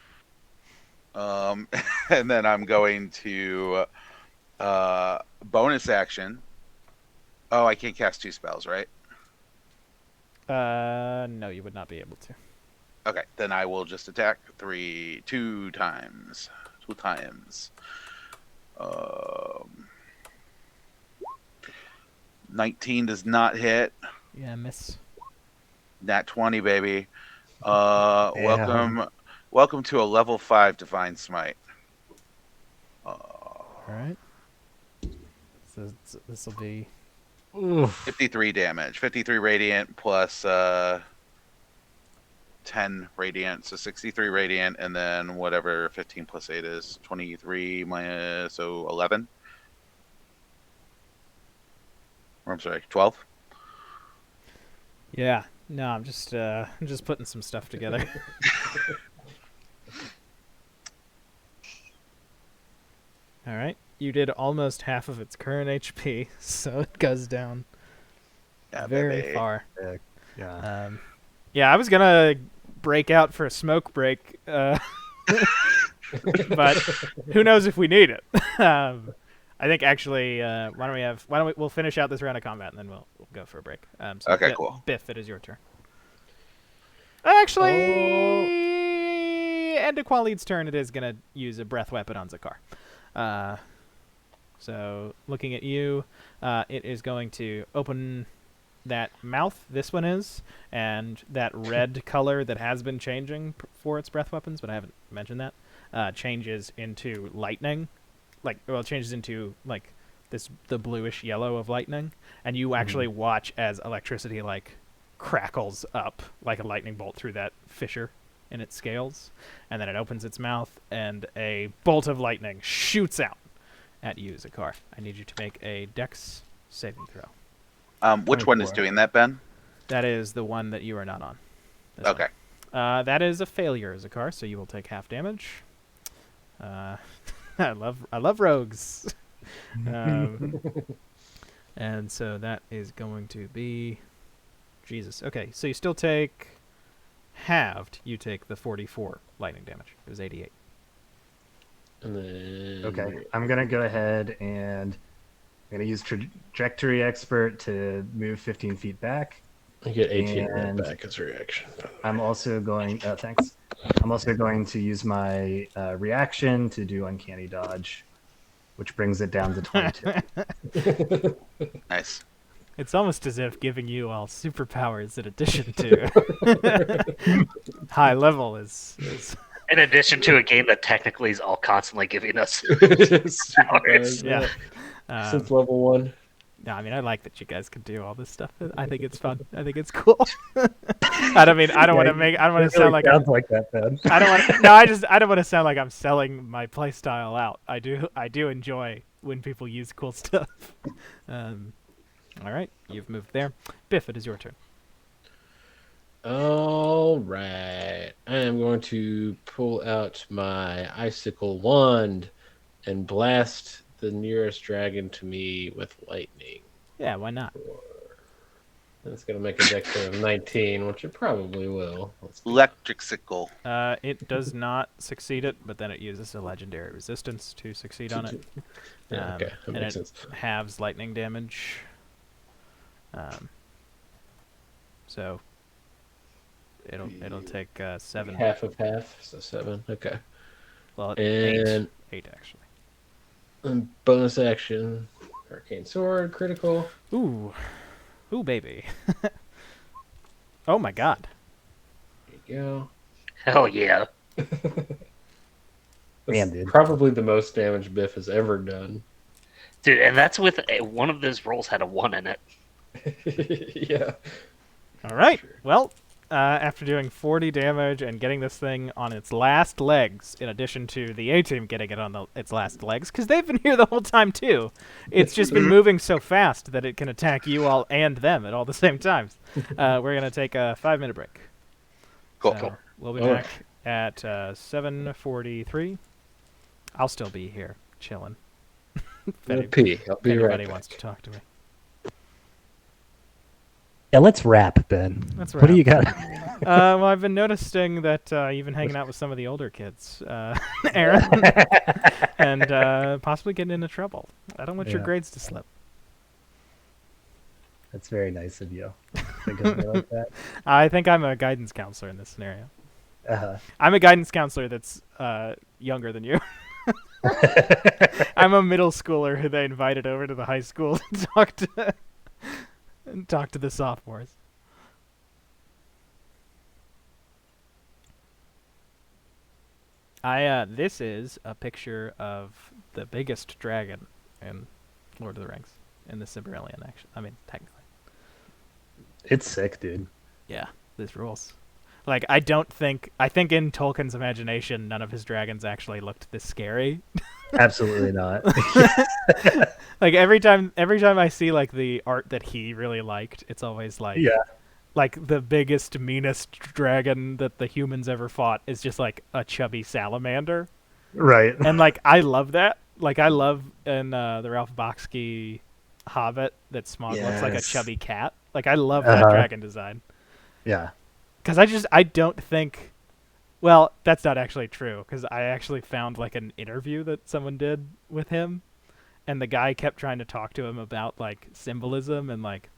And then I'm going to bonus action. Oh, I can't cast 2 spells, right? No, you would not be able to. Okay, then I will just attack 2 times. 2 times. 19 does not hit. Yeah, miss. Nat 20, baby. Welcome to a level 5 Divine Smite. All right. So this will be 53 damage. 53 radiant plus 10 radiant, so 63 radiant, and then whatever 15 plus 8 is 23 minus, so 11. Or I'm sorry, 12. Yeah. No, I'm just putting some stuff together. All right. You did almost half of its current HP, so it goes down Yeah, very baby. far. Yeah. Yeah, I was gonna break out for a smoke break, but who knows if we need it? I think actually, we'll finish out this round of combat and then we'll go for a break. So Okay, cool. Biff, it is your turn. Actually, end of Khalid's turn, it is gonna use a breath weapon on Zakar. So looking at you, it is going to open that mouth, this one is, and that red color that has been changing for its breath weapons, but I haven't mentioned that, changes into lightning. It changes into the bluish yellow of lightning, and you actually watch as electricity crackles up like a lightning bolt through that fissure in its scales, and then it opens its mouth and a bolt of lightning shoots out at you, Zakar. I need you to make a Dex saving throw. Which one is 24. doing that, Ben? That is the one that you are not on. This Okay. one. That is a failure, Zakar, so you will take half damage. I love rogues. And so that is going to be Jesus. Okay, so you still take halved. You take the 44 lightning damage. It was 88. And then Okay, I'm gonna go ahead and I'm gonna use trajectory expert to move 15 feet back. I get 18 And back as a reaction. I'm also going. Thanks. I'm also going to use my reaction to do uncanny dodge, which brings it down to 22. Nice. It's almost as if giving you all superpowers in addition to high level is In addition to a game that technically is all constantly giving us Superpowers, yeah. Since level 1. No, I mean I like that you guys can do all this stuff. I think it's fun. I think it's cool. I don't want to sound like sounds like that, Ben. I don't want to sound like I'm selling my playstyle out. I do enjoy when people use cool stuff. All right, you've moved there. Biff, it is your turn. All right. I am going to pull out my icicle wand and blast the nearest dragon to me with lightning. Yeah, why not? That's going to make a dex of 19, which it probably will. Electric sickle. It does not succeed it, but then it uses a legendary resistance to succeed on it. Yeah, okay, that and makes it sense. halves lightning damage. So it'll take 7. Half of half, so 7. Okay. Well, And 8 actually. bonus action, arcane sword, critical. Ooh, baby. Oh my God. There you go. Hell yeah. Man, dude. Probably the most damage Biff has ever done. Dude, and that's with one of those rolls had a 1 in it. Yeah. All right. Sure. Well, after doing 40 damage and getting this thing on its last legs, in addition to the A-Team getting it on its last legs, because they've been here the whole time too. It's just been moving so fast that it can attack you all and them at all the same times. We're going to take a 5-minute break. Cool. So we'll be All back at 7:43. I'll still be here, chilling. If I'll be anybody right back. wants to talk to me. Yeah, let's wrap, Ben. Let's What do you got? Well, I've been noticing that you've been hanging out with some of the older kids, Aaron, and possibly getting into trouble. I don't want your Yeah. grades to slip. That's very nice of you. Think of me like that. I think I'm a guidance counselor in this scenario. Uh-huh. I'm a guidance counselor that's younger than you. I'm a middle schooler who they invited over to the high school to talk to the sophomores. This is a picture of the biggest dragon in Lord of the Rings in the Silmarillion. Actually, I mean technically. It's sick, dude. Yeah, this rules. Like, I think in Tolkien's imagination, none of his dragons actually looked this scary. Absolutely not. Like every time I see like the art that he really liked, it's always like, Yeah. like the biggest, meanest dragon that the humans ever fought is just like a chubby salamander, Right. and like I love that. Like I love in the Ralph Bakshi Hobbit that Smaug looks like a Yes. chubby cat. Like I love that Uh-huh. dragon design. Yeah. Because I don't think, well, that's not actually true. Because I actually found like an interview that someone did with him, and the guy kept trying to talk to him about like symbolism and like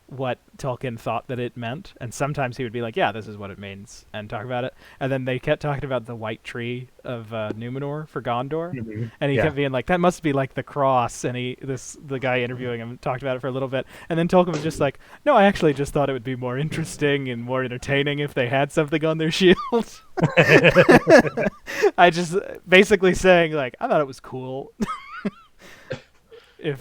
what Tolkien thought that it meant. And sometimes he would be like, "Yeah, this is what it means," and talk about it. And then they kept talking about the white tree of Numenor for Gondor, Mhm. and he Yeah. kept being like, "That must be like the cross." And the guy interviewing him talked about it for a little bit, and then Tolkien was just like, "No, I actually just thought it would be more interesting and more entertaining if they had something on their shield." I just basically saying like, I thought it was cool.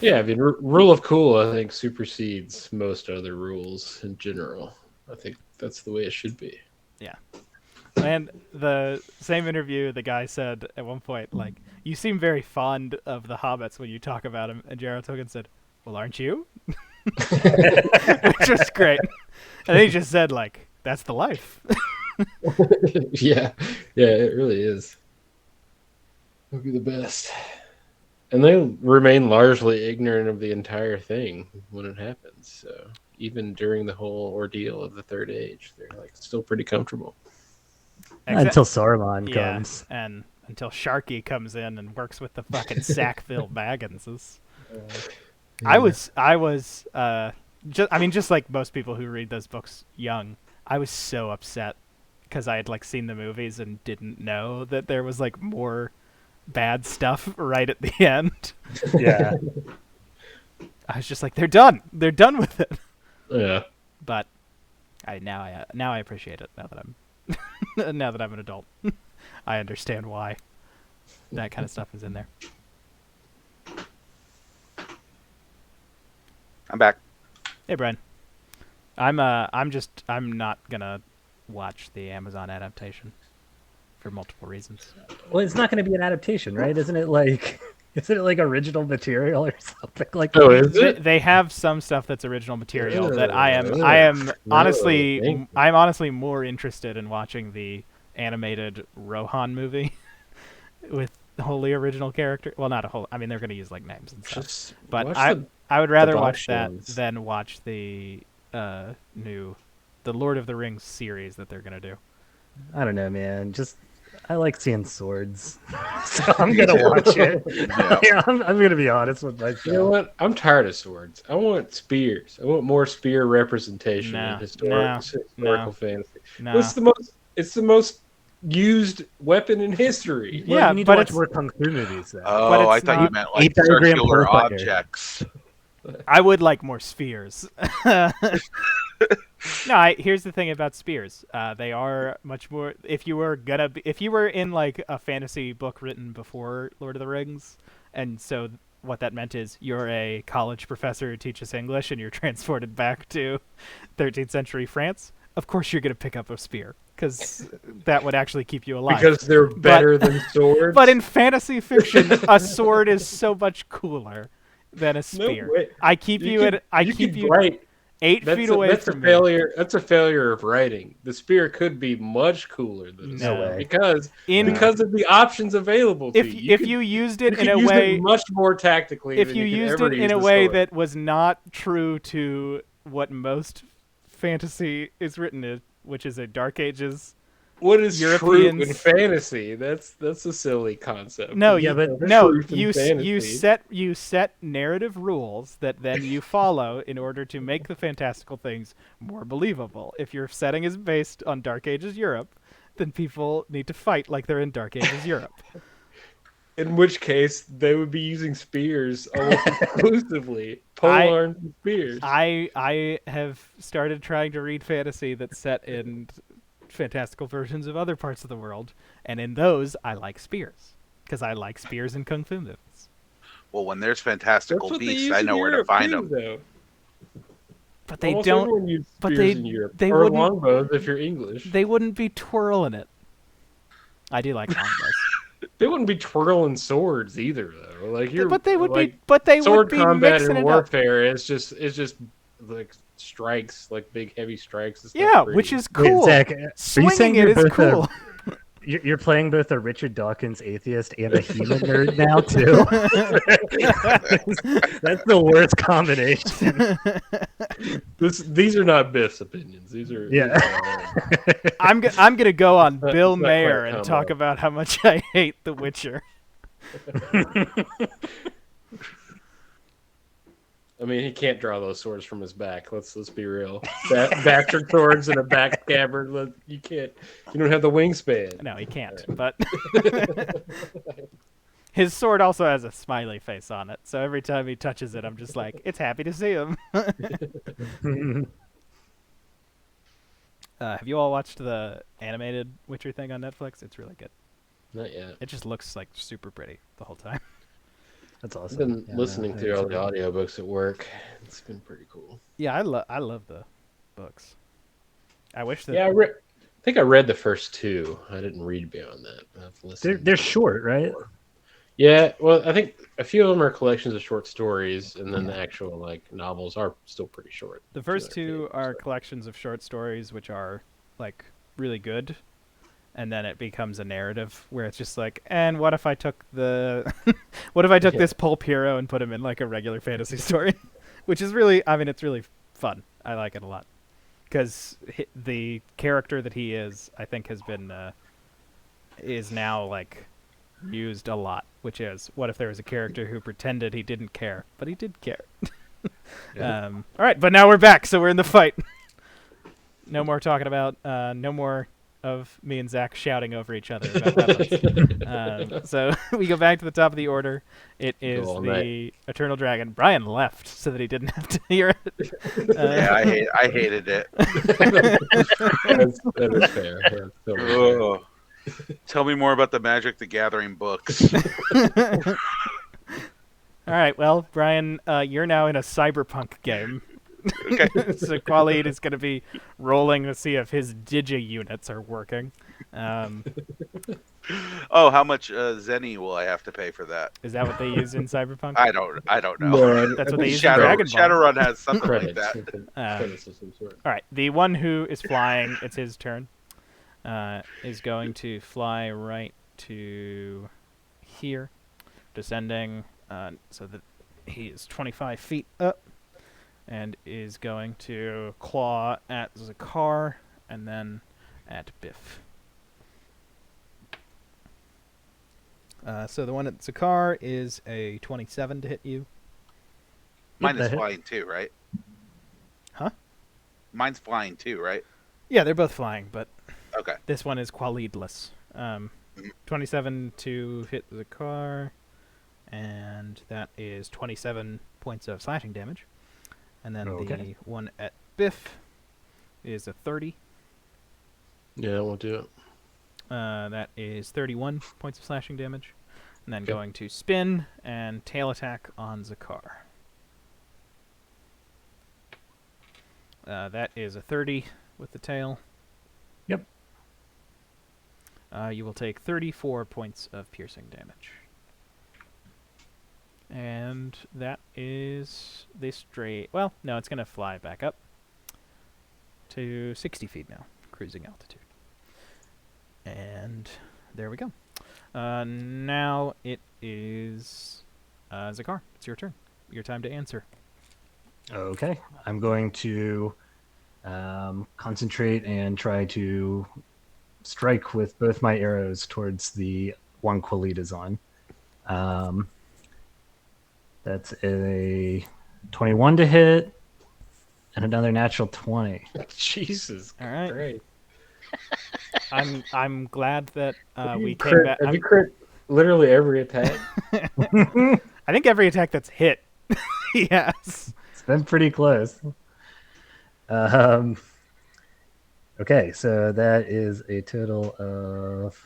Yeah, I mean, rule of cool, I think, supersedes most other rules in general. I think that's the way it should be. And the same interview, the guy said at one point, like, "You seem very fond of the hobbits when you talk about them." And J.R.R. Tolkien said, "Well, aren't you?" Which was great. And he just said, like, "That's the life." Yeah, it really is. It'll be the best. And they remain largely ignorant of the entire thing when it happens. So even during the whole ordeal of the Third Age, they're like still pretty comfortable. Until Saruman Yeah, comes. and until Sharky comes in and works with the fucking Sackville Bagginses. I was just like most people who read those books young, I was so upset because I had like seen the movies and didn't know that there was like more bad stuff right at the end. Yeah. I was just like, they're done with it. Yeah. But now I appreciate it now that I'm now that I'm an adult. I understand why that kind of stuff is in there. I'm back. Hey, Brian. I'm not gonna watch the Amazon adaptation for multiple reasons. Well, it's not going to be an adaptation, right? Isn't it like original material or something like Oh, that? is it? They have some stuff that's original material that I am thank honestly more interested in watching the animated Rohan movie with wholly original character. Well, not a whole. I mean, they're going to use like names and stuff. Just But watch I would rather watch Bosch that ones. than watch the Lord of the Rings series that they're going to do. I don't know, man. I like seeing swords, so I'm gonna watch it. Yeah. Yeah, I'm gonna be honest with myself. You know what? I'm tired of swords. I want spears. I want more spear representation No, in historical fantasy. No. It's the most used weapon in history. Well, Yeah, you need but to watch it's- more kung fu movies. Then. Oh, I it's thought not- you meant like 8-diagram circular pro fighter. objects. I would like more spears. No, here's the thing about spears. They are much more. If you were in like a fantasy book written before Lord of the Rings, and so what that meant is you're a college professor who teaches English, and you're transported back to 13th century France. of course you're going to pick up a spear, because that would actually keep you alive. Because they're better than swords. But in fantasy fiction, a sword is so much cooler than a No spear. way. I keep you could write. 8 feet away That's from a me. failure. That's a failure of writing. The spear could be much cooler than a No sword way. because In of the options available to you. if you used it You in could a use way it much more tactically if than you you could used ever it use in a the way sword. that was not true to what most fantasy is written in, which is a Dark Ages. What is true in Europeans- fantasy? That's a silly concept. No, Yeah, you, but no, truth in you fantasy. you set narrative rules that then you follow in order to make the fantastical things more believable. If your setting is based on Dark Ages Europe, then people need to fight like they're in Dark Ages Europe. In which case, they would be using spears almost exclusively. Polearms and spears. I have started trying to read fantasy that's set in fantastical versions of other parts of the world, and in those I like spears because I like spears and kung fu movies. Well, when there's That's fantastical what they beasts, use I in know where to Europe find too, them. though. But they Almost don't. everyone uses but spears they- in Europe. they or wouldn't- longbows if you're English. They wouldn't be twirling it. I do like longbows. They wouldn't be twirling swords either, though. Like you're, But they would like, be. But they sword would be combat mixing and it up. warfare is just like strikes, like big heavy strikes. And stuff Yeah, pretty- which is Wait, cool. Zach, are you saying Swinging it you're is both cool. You're playing both a Richard Dawkins atheist and a human nerd now too. That's the worst combination. These are not Biff's opinions. These are Yeah. I'm gonna go on That's Bill not quite Mayer a and combo. talk about how much I hate The Witcher. I mean, he can't draw those swords from his back. Let's be real. Bastard swords and a back scabbard. You can't. You don't have the wingspan. No, he can't. But his sword also has a smiley face on it, so every time he touches it, I'm just like, it's happy to see him. Have you all watched the animated Witcher thing on Netflix? It's really good. Not yet. It just looks like super pretty the whole time. That's I've awesome. been Yeah, no, listening I to all haven't the seen audiobooks at work. It's been pretty cool. Yeah, I love the books. I wish that Yeah, I think I read the first two. I didn't read beyond that. I've listened. They're short, right? Yeah, well, I think a few of them are collections of short stories, and then the actual like novels are still pretty short. the first Two two are are collections of short stories which are like really good, and then it becomes a narrative where it's just like, and what if I took the what if I took Yeah. this pulp hero and put him in like a regular fantasy story, which is really, I mean, it's really fun. I like it a lot because the character that he is, I think, has been is now like used a lot, which is, what if there was a character who pretended he didn't care but he did care. Yeah. All right, but now we're back, so we're in the fight. No more talking about no more of me and Zach shouting over each other about weapons. So we go back to the top of the order. It is all the night. Eternal Dragon. Brian left so that he didn't have to hear it. Yeah, I hated it. that is fair. Yeah, it's totally fair. Ugh. Tell me more about the Magic the Gathering books. All right, well, Brian, you're now in a cyberpunk game. Okay. So Khalid is going to be rolling to see if his digi units are working. Oh, how much Zenny will I have to pay for that? Is that what they use in cyberpunk? I don't know. No, That's what I they think use in Dragon Ball. Shadowrun has something like Credits. that. Credits of some sort. All right, the one who is flying, it's his turn, is going to fly right to here, descending so that he is 25 feet up, and is going to claw at Zakar and then at Biff. So the one at Zakar is a 27 to hit you. Mine that is hit. flying too, right? Huh? Mine's flying too, right? Yeah, they're both flying, but Okay. this one is Khalidless. 27 to hit the car, and that is 27 points of slashing damage. And then Okay. the one at Biff is a 30. Yeah, that won't do it. That is 31 points of slashing damage. And then Okay. going to spin and tail attack on Zakar. That is a 30 with the tail. Yep. You will take 34 points of piercing damage. And that is the straight... Well, no, it's going to fly back up to 60 feet now, cruising altitude. And there we go. Now it is Zakar. It's your turn. Your time to answer. Okay. I'm going to concentrate and try to strike with both my arrows towards the one Khalid is on. That's a 21 to hit and another natural 20. Jesus. All right. Great. I'm glad that we came Crit, back. have you crit literally every attack? I think every attack that's hit. Yes. It's been pretty close. Okay, so that is a total of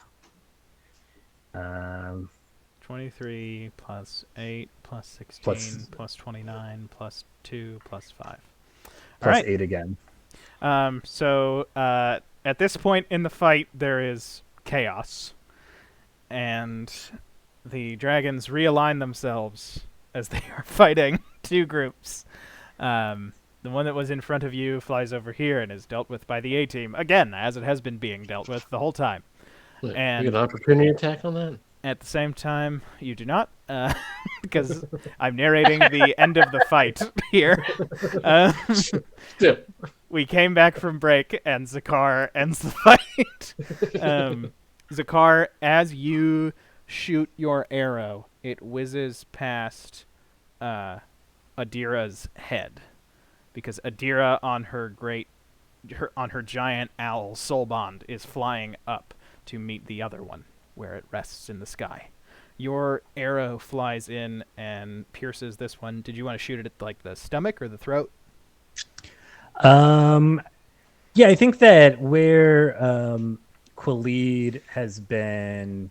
23 plus 8 plus 16 plus 29 plus 2 plus 5. plus right. 8 again. So at this point in the fight, there is chaos. And the dragons realign themselves as they are fighting two groups. The one that was in front of you flies over here and is dealt with by the A-team, again, as it has been being dealt with the whole time. Look, And you get an opportunity attack on that? at the same time, you do not, because I'm narrating the end of the fight here. Still. We came back from break, and Zakar ends the fight. Zakar, as you shoot your arrow, it whizzes past Adira's head, because Adira on her giant owl Soulbond is flying up to meet the other one, where it rests in the sky. Your arrow flies in and pierces this one. Did you want to shoot it at like the stomach or the throat? Yeah, I think that where Khalid has been,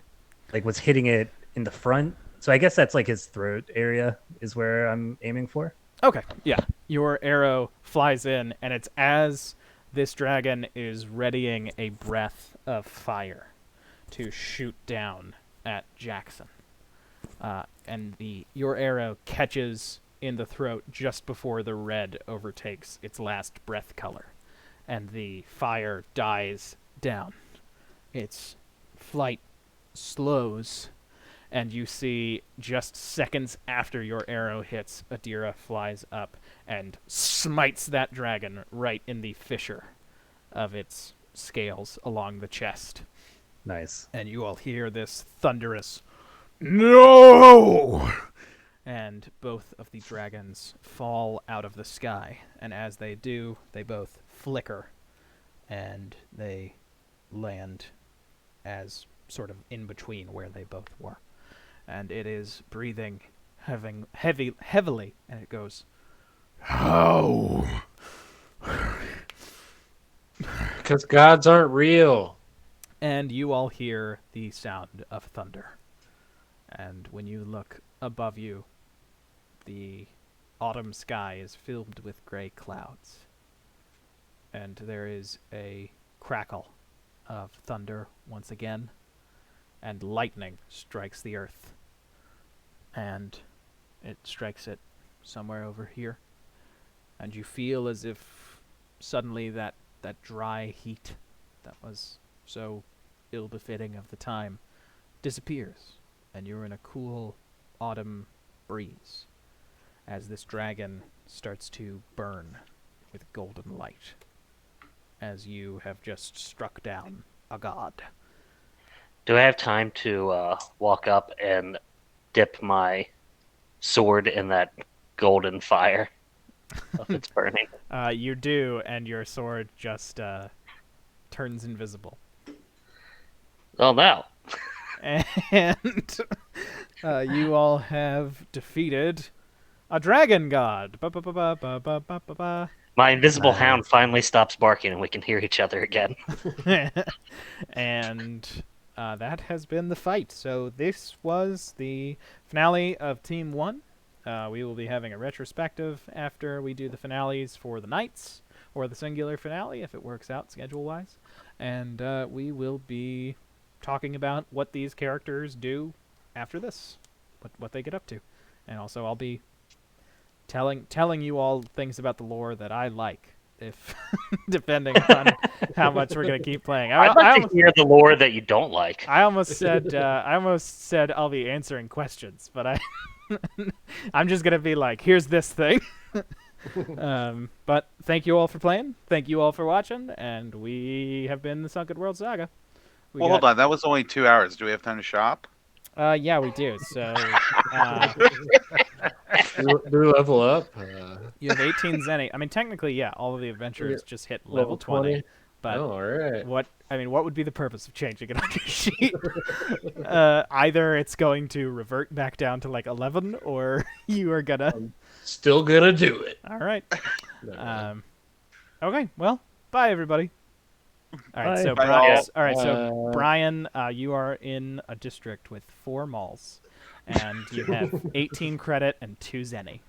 like, was hitting it in the front. So I guess that's like his throat area is where I'm aiming for. Okay, yeah. Your arrow flies in, and it's as this dragon is readying a breath of fire to shoot down at Jackson. And your arrow catches in the throat just before the red overtakes its last breath color, and the fire dies down. Its flight slows, and you see just seconds after your arrow hits, Adira flies up and smites that dragon right in the fissure of its scales along the chest. Nice. And you all hear this thunderous "No!" And both of the dragons fall out of the sky. And as they do, they both flicker, and they land as sort of in between where they both were. And it is breathing heavily, and it goes, "How?" Because gods aren't real. And you all hear the sound of thunder. And when you look above you, the autumn sky is filled with gray clouds. And there is a crackle of thunder once again, and lightning strikes the earth. And it strikes it somewhere over here. And you feel as if suddenly that dry heat that was so ill-befitting of the time disappears, and you're in a cool autumn breeze as this dragon starts to burn with golden light as you have just struck down a god. Do I have time to walk up and dip my sword in that golden fire if it's burning? You do, and your sword just turns invisible. Oh, no. And you all have defeated a dragon god. Ba-ba-ba-ba-ba-ba-ba-ba. My invisible hound finally stops barking and we can hear each other again. And that has been the fight. So this was the finale of Team 1. We will be having a retrospective after we do the finales for the Knights, or the singular finale if it works out schedule-wise. And we will be talking about what these characters do after this, what they get up to. And also I'll be telling you all things about the lore that I like, if depending on how much we're gonna keep playing. I'd like to hear the lore that you don't like. I almost said I'll be answering questions, but I'm just gonna be like, here's this thing. But thank you all for playing. Thank you all for watching, and we have been the Sunken World Saga. Hold on. That was only 2 hours. Do we have time to shop? Yeah, we do. So Do level up. you have 18 Zenny. I mean, technically, yeah, all of the adventurers just hit level 20. But all right. what would be the purpose of changing it on your sheet? Either it's going to revert back down to like 11, or you are gonna Still gonna do it. All right. No. Okay. Well, bye everybody. All right. Bye. So Bye, Brian. all. All right. So Brian, you are in a district with 4 malls, and you have 18 credit and 2 Zenny.